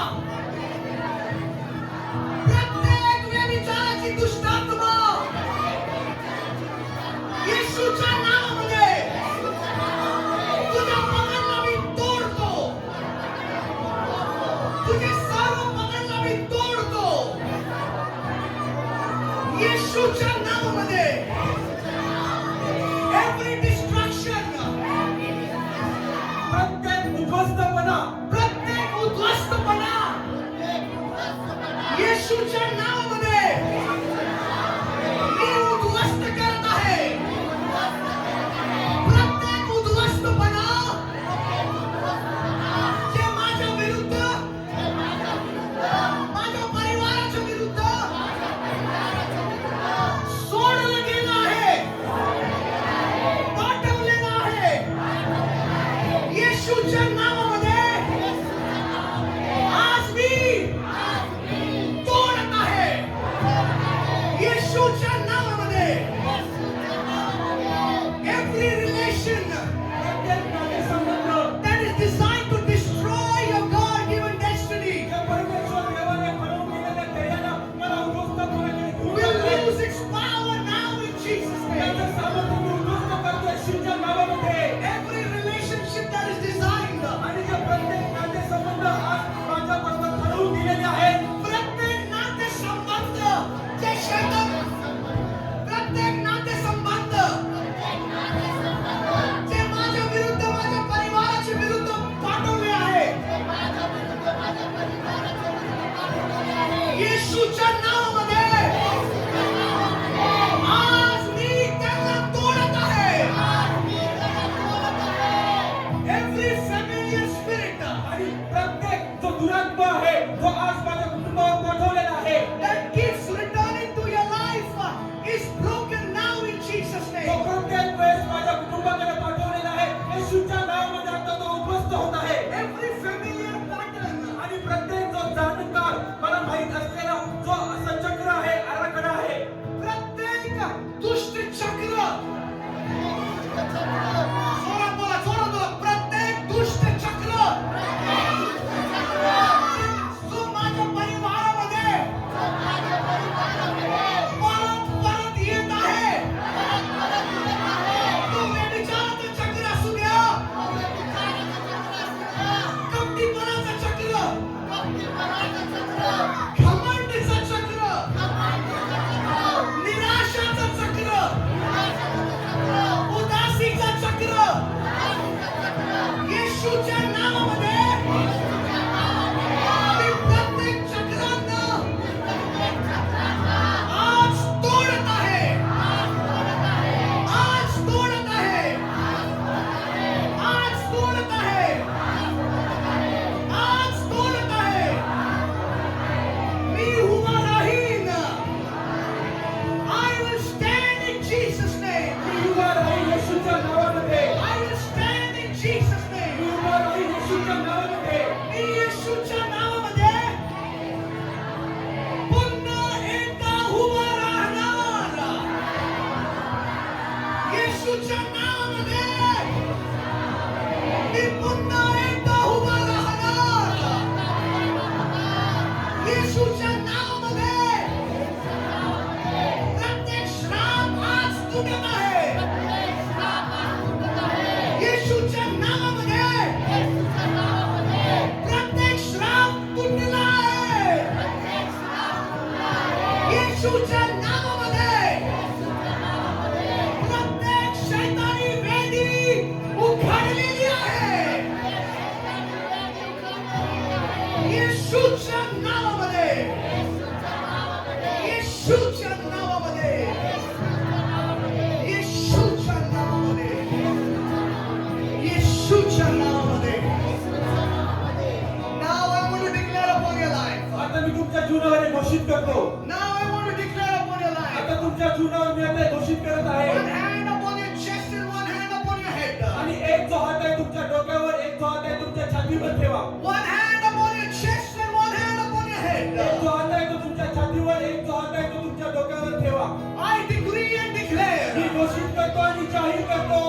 येशूच्या नावामध्ये प्रत्येक श्राप तुटला आहे. येशूच्या नावामध्ये प्रत्येक शैतानी वेदी उखडलेली आहे. येशूच्या नावामध्ये, येशूच्या नावामध्ये, येशूच्या नावामध्ये, येशूच्या नावामध्ये. Now I want to declare upon your life. आता मी तुमच्या जीवनावर हे घोषित करतो. Now I want to declare upon your life. आता तुमच्या जीवनावर मी आता हे घोषित करत One आहे. hand upon your chest and one hand upon your head. आणि एक जो हात आहे तुमच्या डोक्यावर, एक जो हात आहे तुमच्या छातीवर ठेवा. One hand upon your chest and one hand upon your एक head. जो हात आहे तो तुमच्या छातीवर, एक जो हात आहे तो तुमच्या डोक्यावर ठेवा. I decree and me declare, घोषित करतो आणि जाहीर करतो.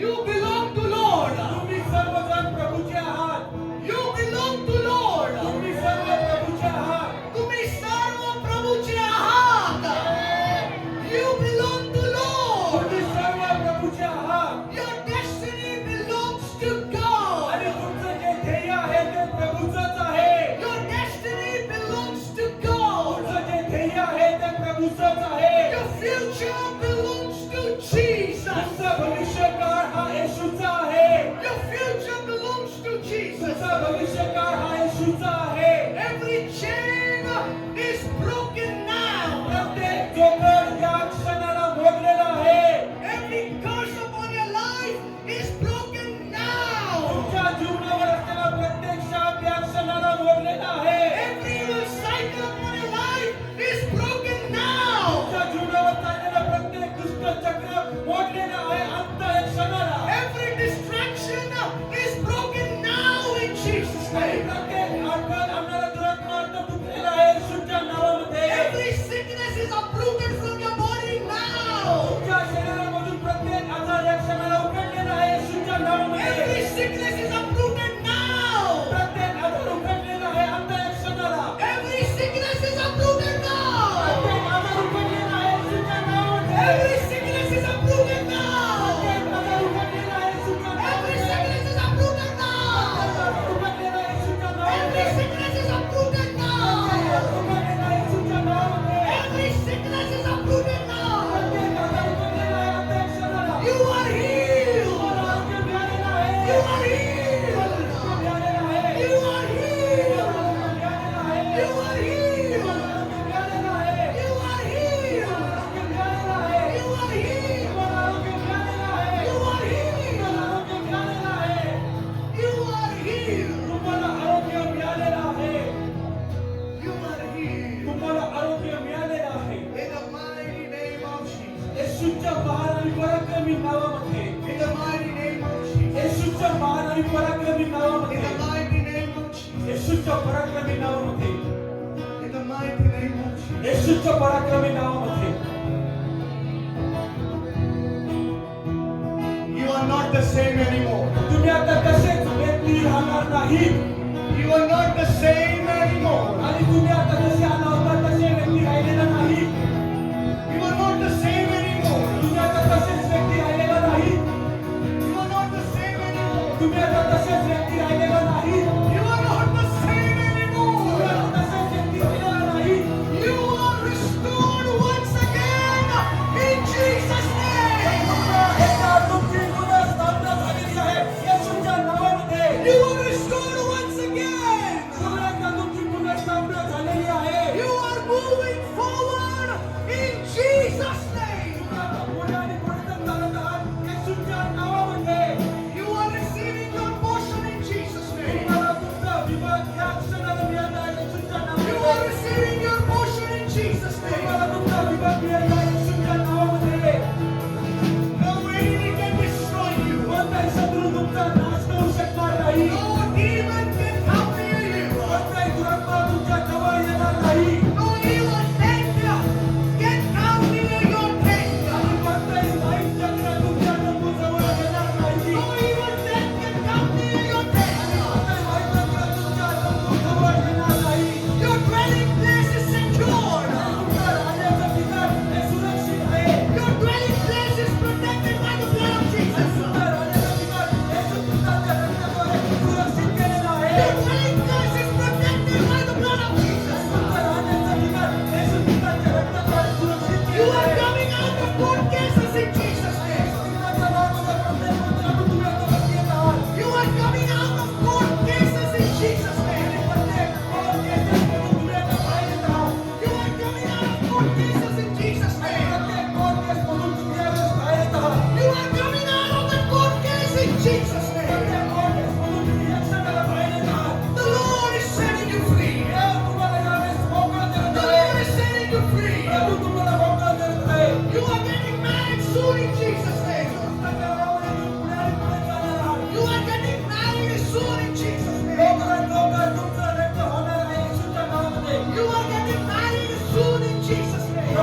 you belong to Lord. तुम्ही सर्वजण प्रभूचे आहात. You belong to Lord. तुम्ही सर्व प्रभूचे आहात. तुम्ही सर्व प्रभूचे आहात. You belong to Lord. तुम्ही सर्व प्रभूचे आहात. Your destiny belongs to God. आणि तुमचं जे ध्येय आहे ते प्रभूचंच आहे. Your destiny belongs to God. तुमचं जे ध्येय आहे ते प्रभूचंच आहे. Your future belongs to Jesus. तुमचा भविष्यकाळ हा येशूचा आहे. Your future belongs to Jesus. तुमचा भविष्यकाळ हा येशूचा आहे. Every chain is broken now. प्रत्येक जोखड या क्षणाला मोडलेला आहे. Every curse upon your life is broken now. तुमच्या जीवनावर असलेला प्रत्येक शाप या क्षणाला मोडलेला आहे. Every evil cycle upon your life is broken now. तुमच्या जीवनावर चाललेलं प्रत्येक दुष्ट चक्र मोडलेलं आहे. अंत या क्षणाला Every distraction is broken now in Jesus' name. प्रत्येक अडचण आणणारा दुरात्मा अंत तुटलेला आहे येशूच्या नावामध्ये. Every sickness is uprooted from your body now. तुमच्या शरीरामधून प्रत्येक आजार या क्षणाला उघडलेला आहे येशूच्या नावामध्ये. Every sickness is uprooted now. प्रत्येक आजार उघडलेला आहे अंत या क्षणाला. Every sickness is uprooted now. प्रत्येक आजार उघडलेला आहे येशूच्या नावामध्ये. Every sickness is uprooted now. प्रत्येक आजार उघडलेला आहे येशूच्या Every नावामध्ये. sickness is uprooted now. आजार उघडलेला आहे येशूच्या Every नावामध्ये. sickness is uprooted now. उघडलेला आहे येशूच्या नावामध्ये. Every sickness is uprooted now. प्रत्येक आजार उघडलेला आहे अंत या क्षणाला. You are healed. तुम्हाला आरोग्य मिळालेलं आहे. You are healed. मिळालेलं आहे. You are healed. मिळालेलं आहे. You are healed. मिळालेलं आहे. You are healed. आरोग्य मिळालेलं आहे. You are healed. तुम्हाला आरोग्य मिळालेलं आहे. You are healed. तुम्हाला आरोग्य मिळालेलं आहे. You are healed. तुम्हाला आरोग्य मिळालेलं आहे. You are healed. तुम्हाला आरोग्य मिळालेलं आहे. In the mighty name of Jesus. येशूच्या महान आणि पराक्रमी नावामध्ये. In the mighty name of Jesus. येशूच्या महान आणि पराक्रमी In नावामध्ये. the mighty name of Jesus. येशूच्या पराक्रमी नावामध्ये. In the mighty name of Jesus. येशूच्या पराक्रमी नावामध्ये. You are not the same anymore. तुम्ही आता तसेच व्यक्ती राहणार नाही. You are not the same anymore. आणि तुम्ही आता जसे आला होता तसे व्यक्ती राहिलेला नाही. You are not the same anymore. तुम्ही आता तसेच व्यक्ती राहिलेला नाही. You are not the same anymore. तुम्ही आता तसेच व्यक्ती राहिलेला नाही. You are not the same तुम्ही anymore. आता तसेच व्यक्ती राहिलेला नाही. You are restored once again in Jesus' name. एकदा तुमची पुनर्स्थापना झालेली आहे येशूच्या नावामध्ये. You are restored once again. पुन्हा एकदा तुमची पुनर्स्थापना झालेली आहे. You are moving forward in Jesus' name. तुम्ही आता पुढे आणि पुढे चालत आहात येशूच्या नावामध्ये. You are receiving your portion in Jesus' name. तुम्हाला Jesus' name. The Lord is setting you free. The Lord is setting you free. You are getting married soon in Jesus' name. You are getting married soon in Jesus' name. You are getting married soon in Jesus' name.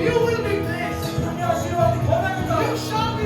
You will be blessed. You shall be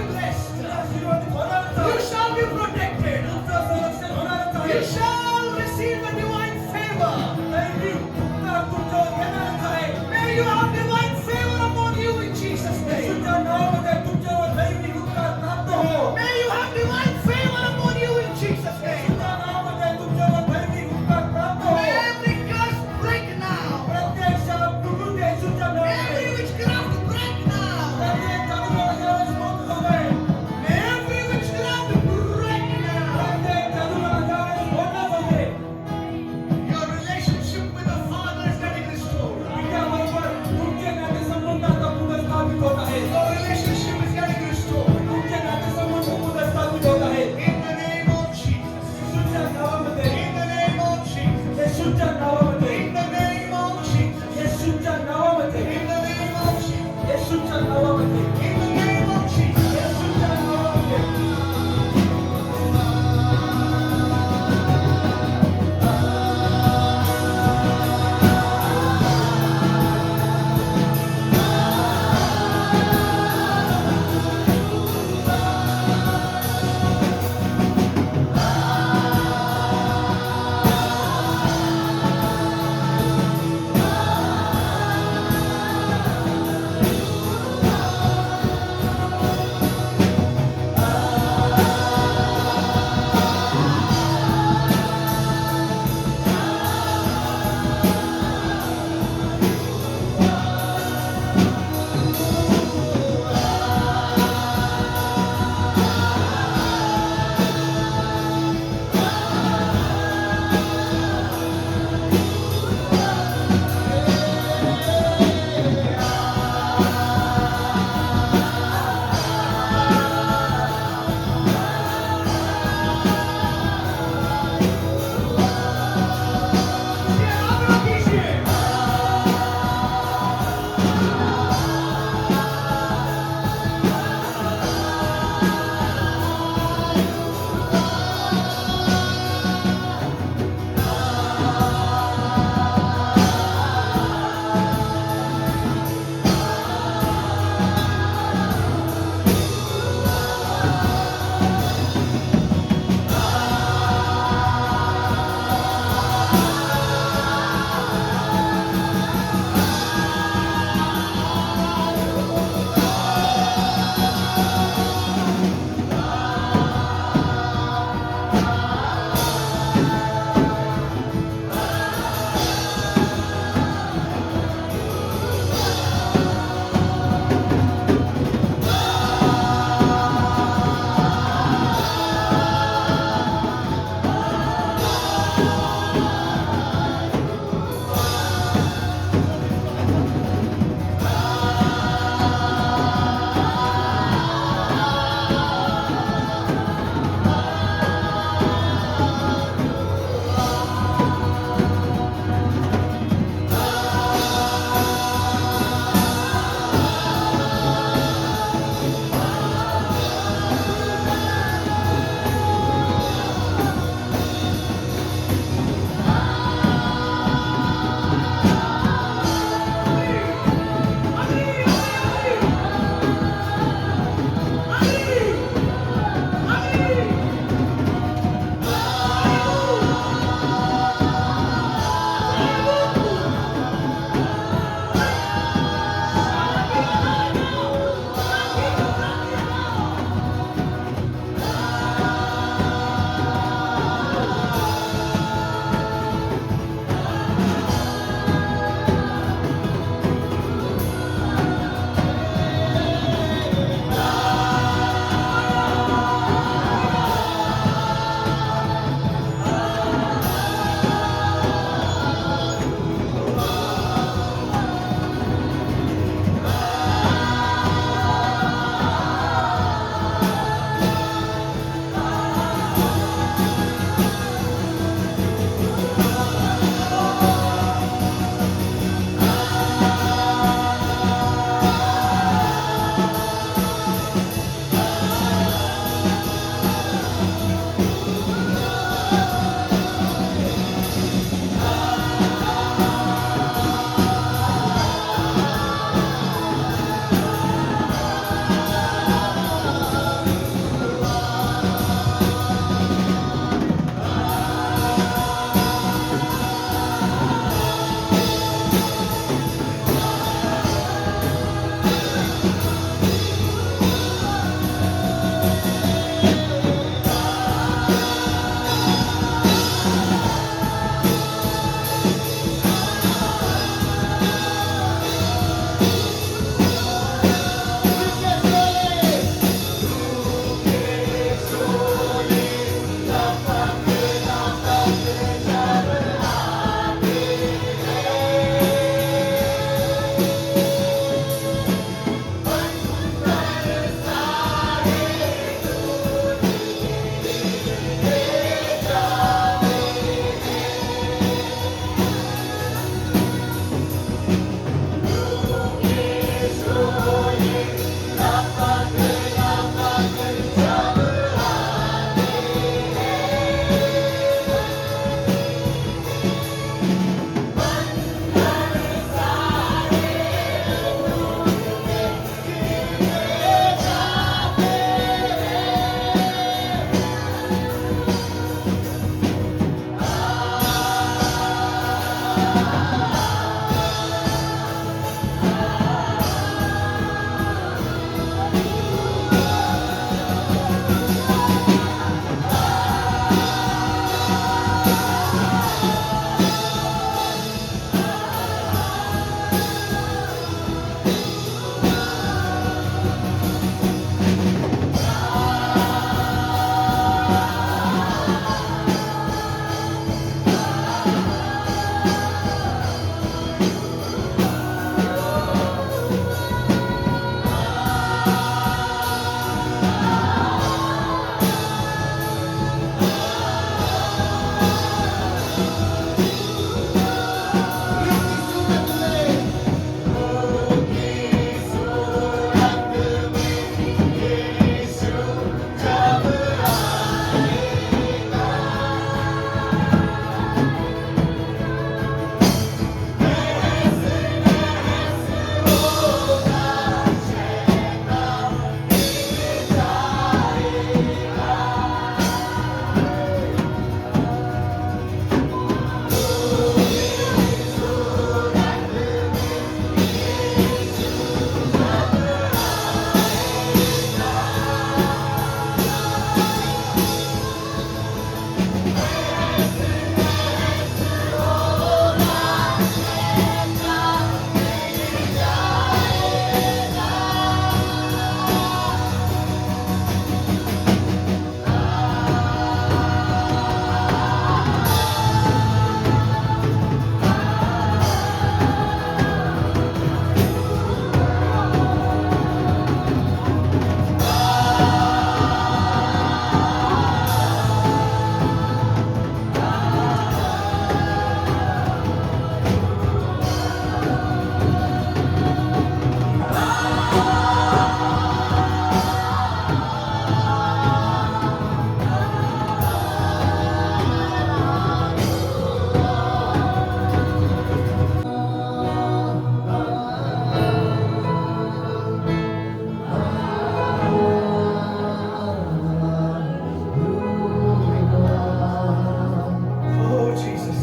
Oh, Jesus.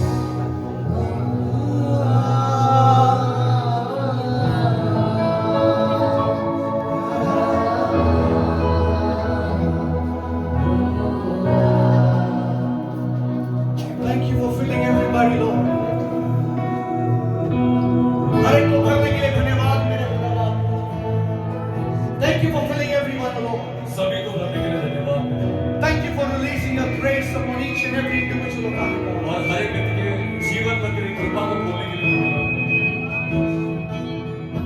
Thank you for filling everybody, Lord. हर एक को भरने के लिए धन्यवाद मेरे खुदा। Thank you for filling everyone, Lord. सभी को भरने के लिए धन्यवाद। Thank you for releasing your grace upon each and every individual of our God. और हर एक व्यक्ति के जीवन पर तेरी कृपा को खोलने के लिए धन्यवाद।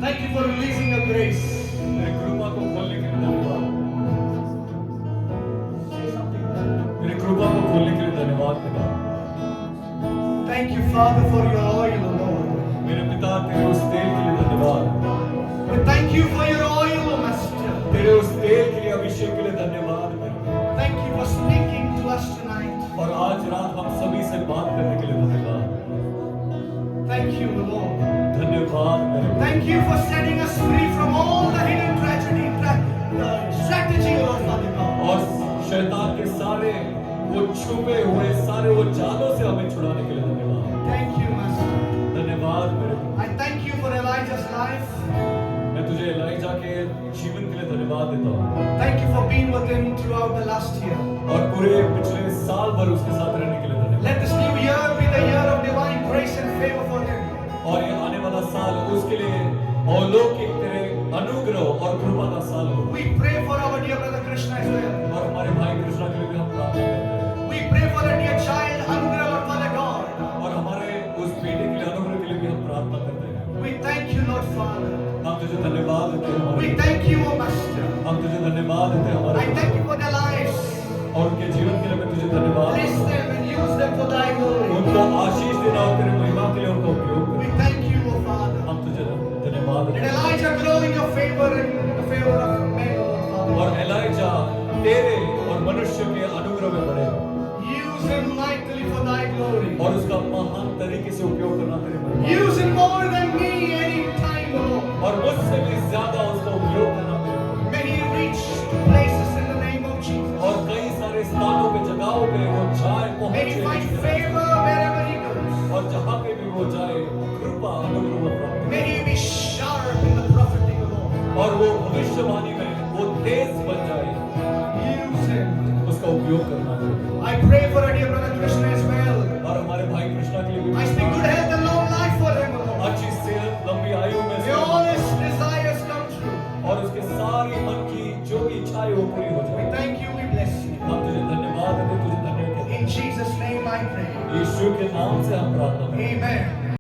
Thank you for releasing your grace. तेरी कृपा को खोलने के लिए धन्यवाद। Say something. तेरी कृपा को खोलने के लिए धन्यवाद पिता। Thank you, Father, for your oil, O Lord. मेरे पिता तेरे उस तेल के लिए धन्यवाद। We thank you for your oil, O Master. तेरे उस तेल के लिए अभिषेक के लिए धन्यवाद मेरे। Thank you for speaking to us tonight. और आज रात हम सभी से बात करने के लिए धन्यवाद। Thank you, O Lord. धन्यवाद मेरे। Thank you for setting us free from all the hidden tragedy, strategy, O Lord, Father God. और शैतान के सारे वो छुपे हुए सारे वो जालों से हमें छुड़ाने के लिए धन्यवाद। Thank you, Master. धन्यवाद मेरे। I thank you for Elijah's life. मैं तुझे एलाइजा के जीवन के लिए धन्यवाद देता हूँ। Thank you for being with him throughout the last year. और पूरे पिछले साल भर उसके साथ रहने के लिए धन्यवाद। Let this new year be the year of divine grace and favor for him. और ये आने वाला साल उसके लिए अलौकिक तेरे अनुग्रह और कृपा का साल हो। We pray for our dear brother Krishna as well. और हमारे भाई कृष्णा के लिए भी हम प्रार्थना करते हैं। We pray for the dear child Anugrah, Lord Father God. और हमारे उस बेटे के लिए अनुग्रह के लिए भी हम प्रार्थना करते हैं। We thank you, Lord Father. हम तुझे धन्यवाद देते हैं We हमारे। thank you, O Master. हम तुझे धन्यवाद देते हैं I हमारे। thank you for their lives. और उनके जीवन के लिए मैं तुझे धन्यवाद Bless देता हूँ। them and use them for thy glory. उनको आशीष देना और तेरे महिमा के लिए उनका उपयोग कर। We thank you, O Father. हम तुझे धन्यवाद Let देते हैं। Elijah grow in your favor and in the favor of men, O Lord Father. और एलाइजा तेरे और मनुष्य के अनुग्रह में बढ़े Use him mightily for thy glory. और उसका महान तरीके से उपयोग करना तेरे महिमा। Use him more than me any time, O Lord. और मुझसे भी ज्यादा उसका उपयोग करना तेरे महिमा। May he reach to places in the name of Jesus. और कई सारे स्थानों पे जगहों पे वो जाए May he find पहुंचे favor wherever he goes. और जहाँ पे भी वो जाए कृपा अनुग्रह प्राप्त May he be sharp in the prophetic, O Lord. करे। और वो भविष्यवाणी में वो तेज बन जाए। Use him. उसका उपयोग करना तेरे महिमा। I pray for our dear brother Krishna as well. और हमारे भाई कृष्णा के लिए भी I speak good health and long life for him, O Lord. अच्छी सेहत लंबी आयु में May all his desires come true. और उसके सारी मन की जो इच्छाएं वो पूरी हो We जाए। thank you, we bless you. हम तुझे धन्यवाद देते तुझे धन्यवाद कहते हैं। In Jesus' name I pray. यीशु के नाम से हम प्रार्थना करते हैं। Amen.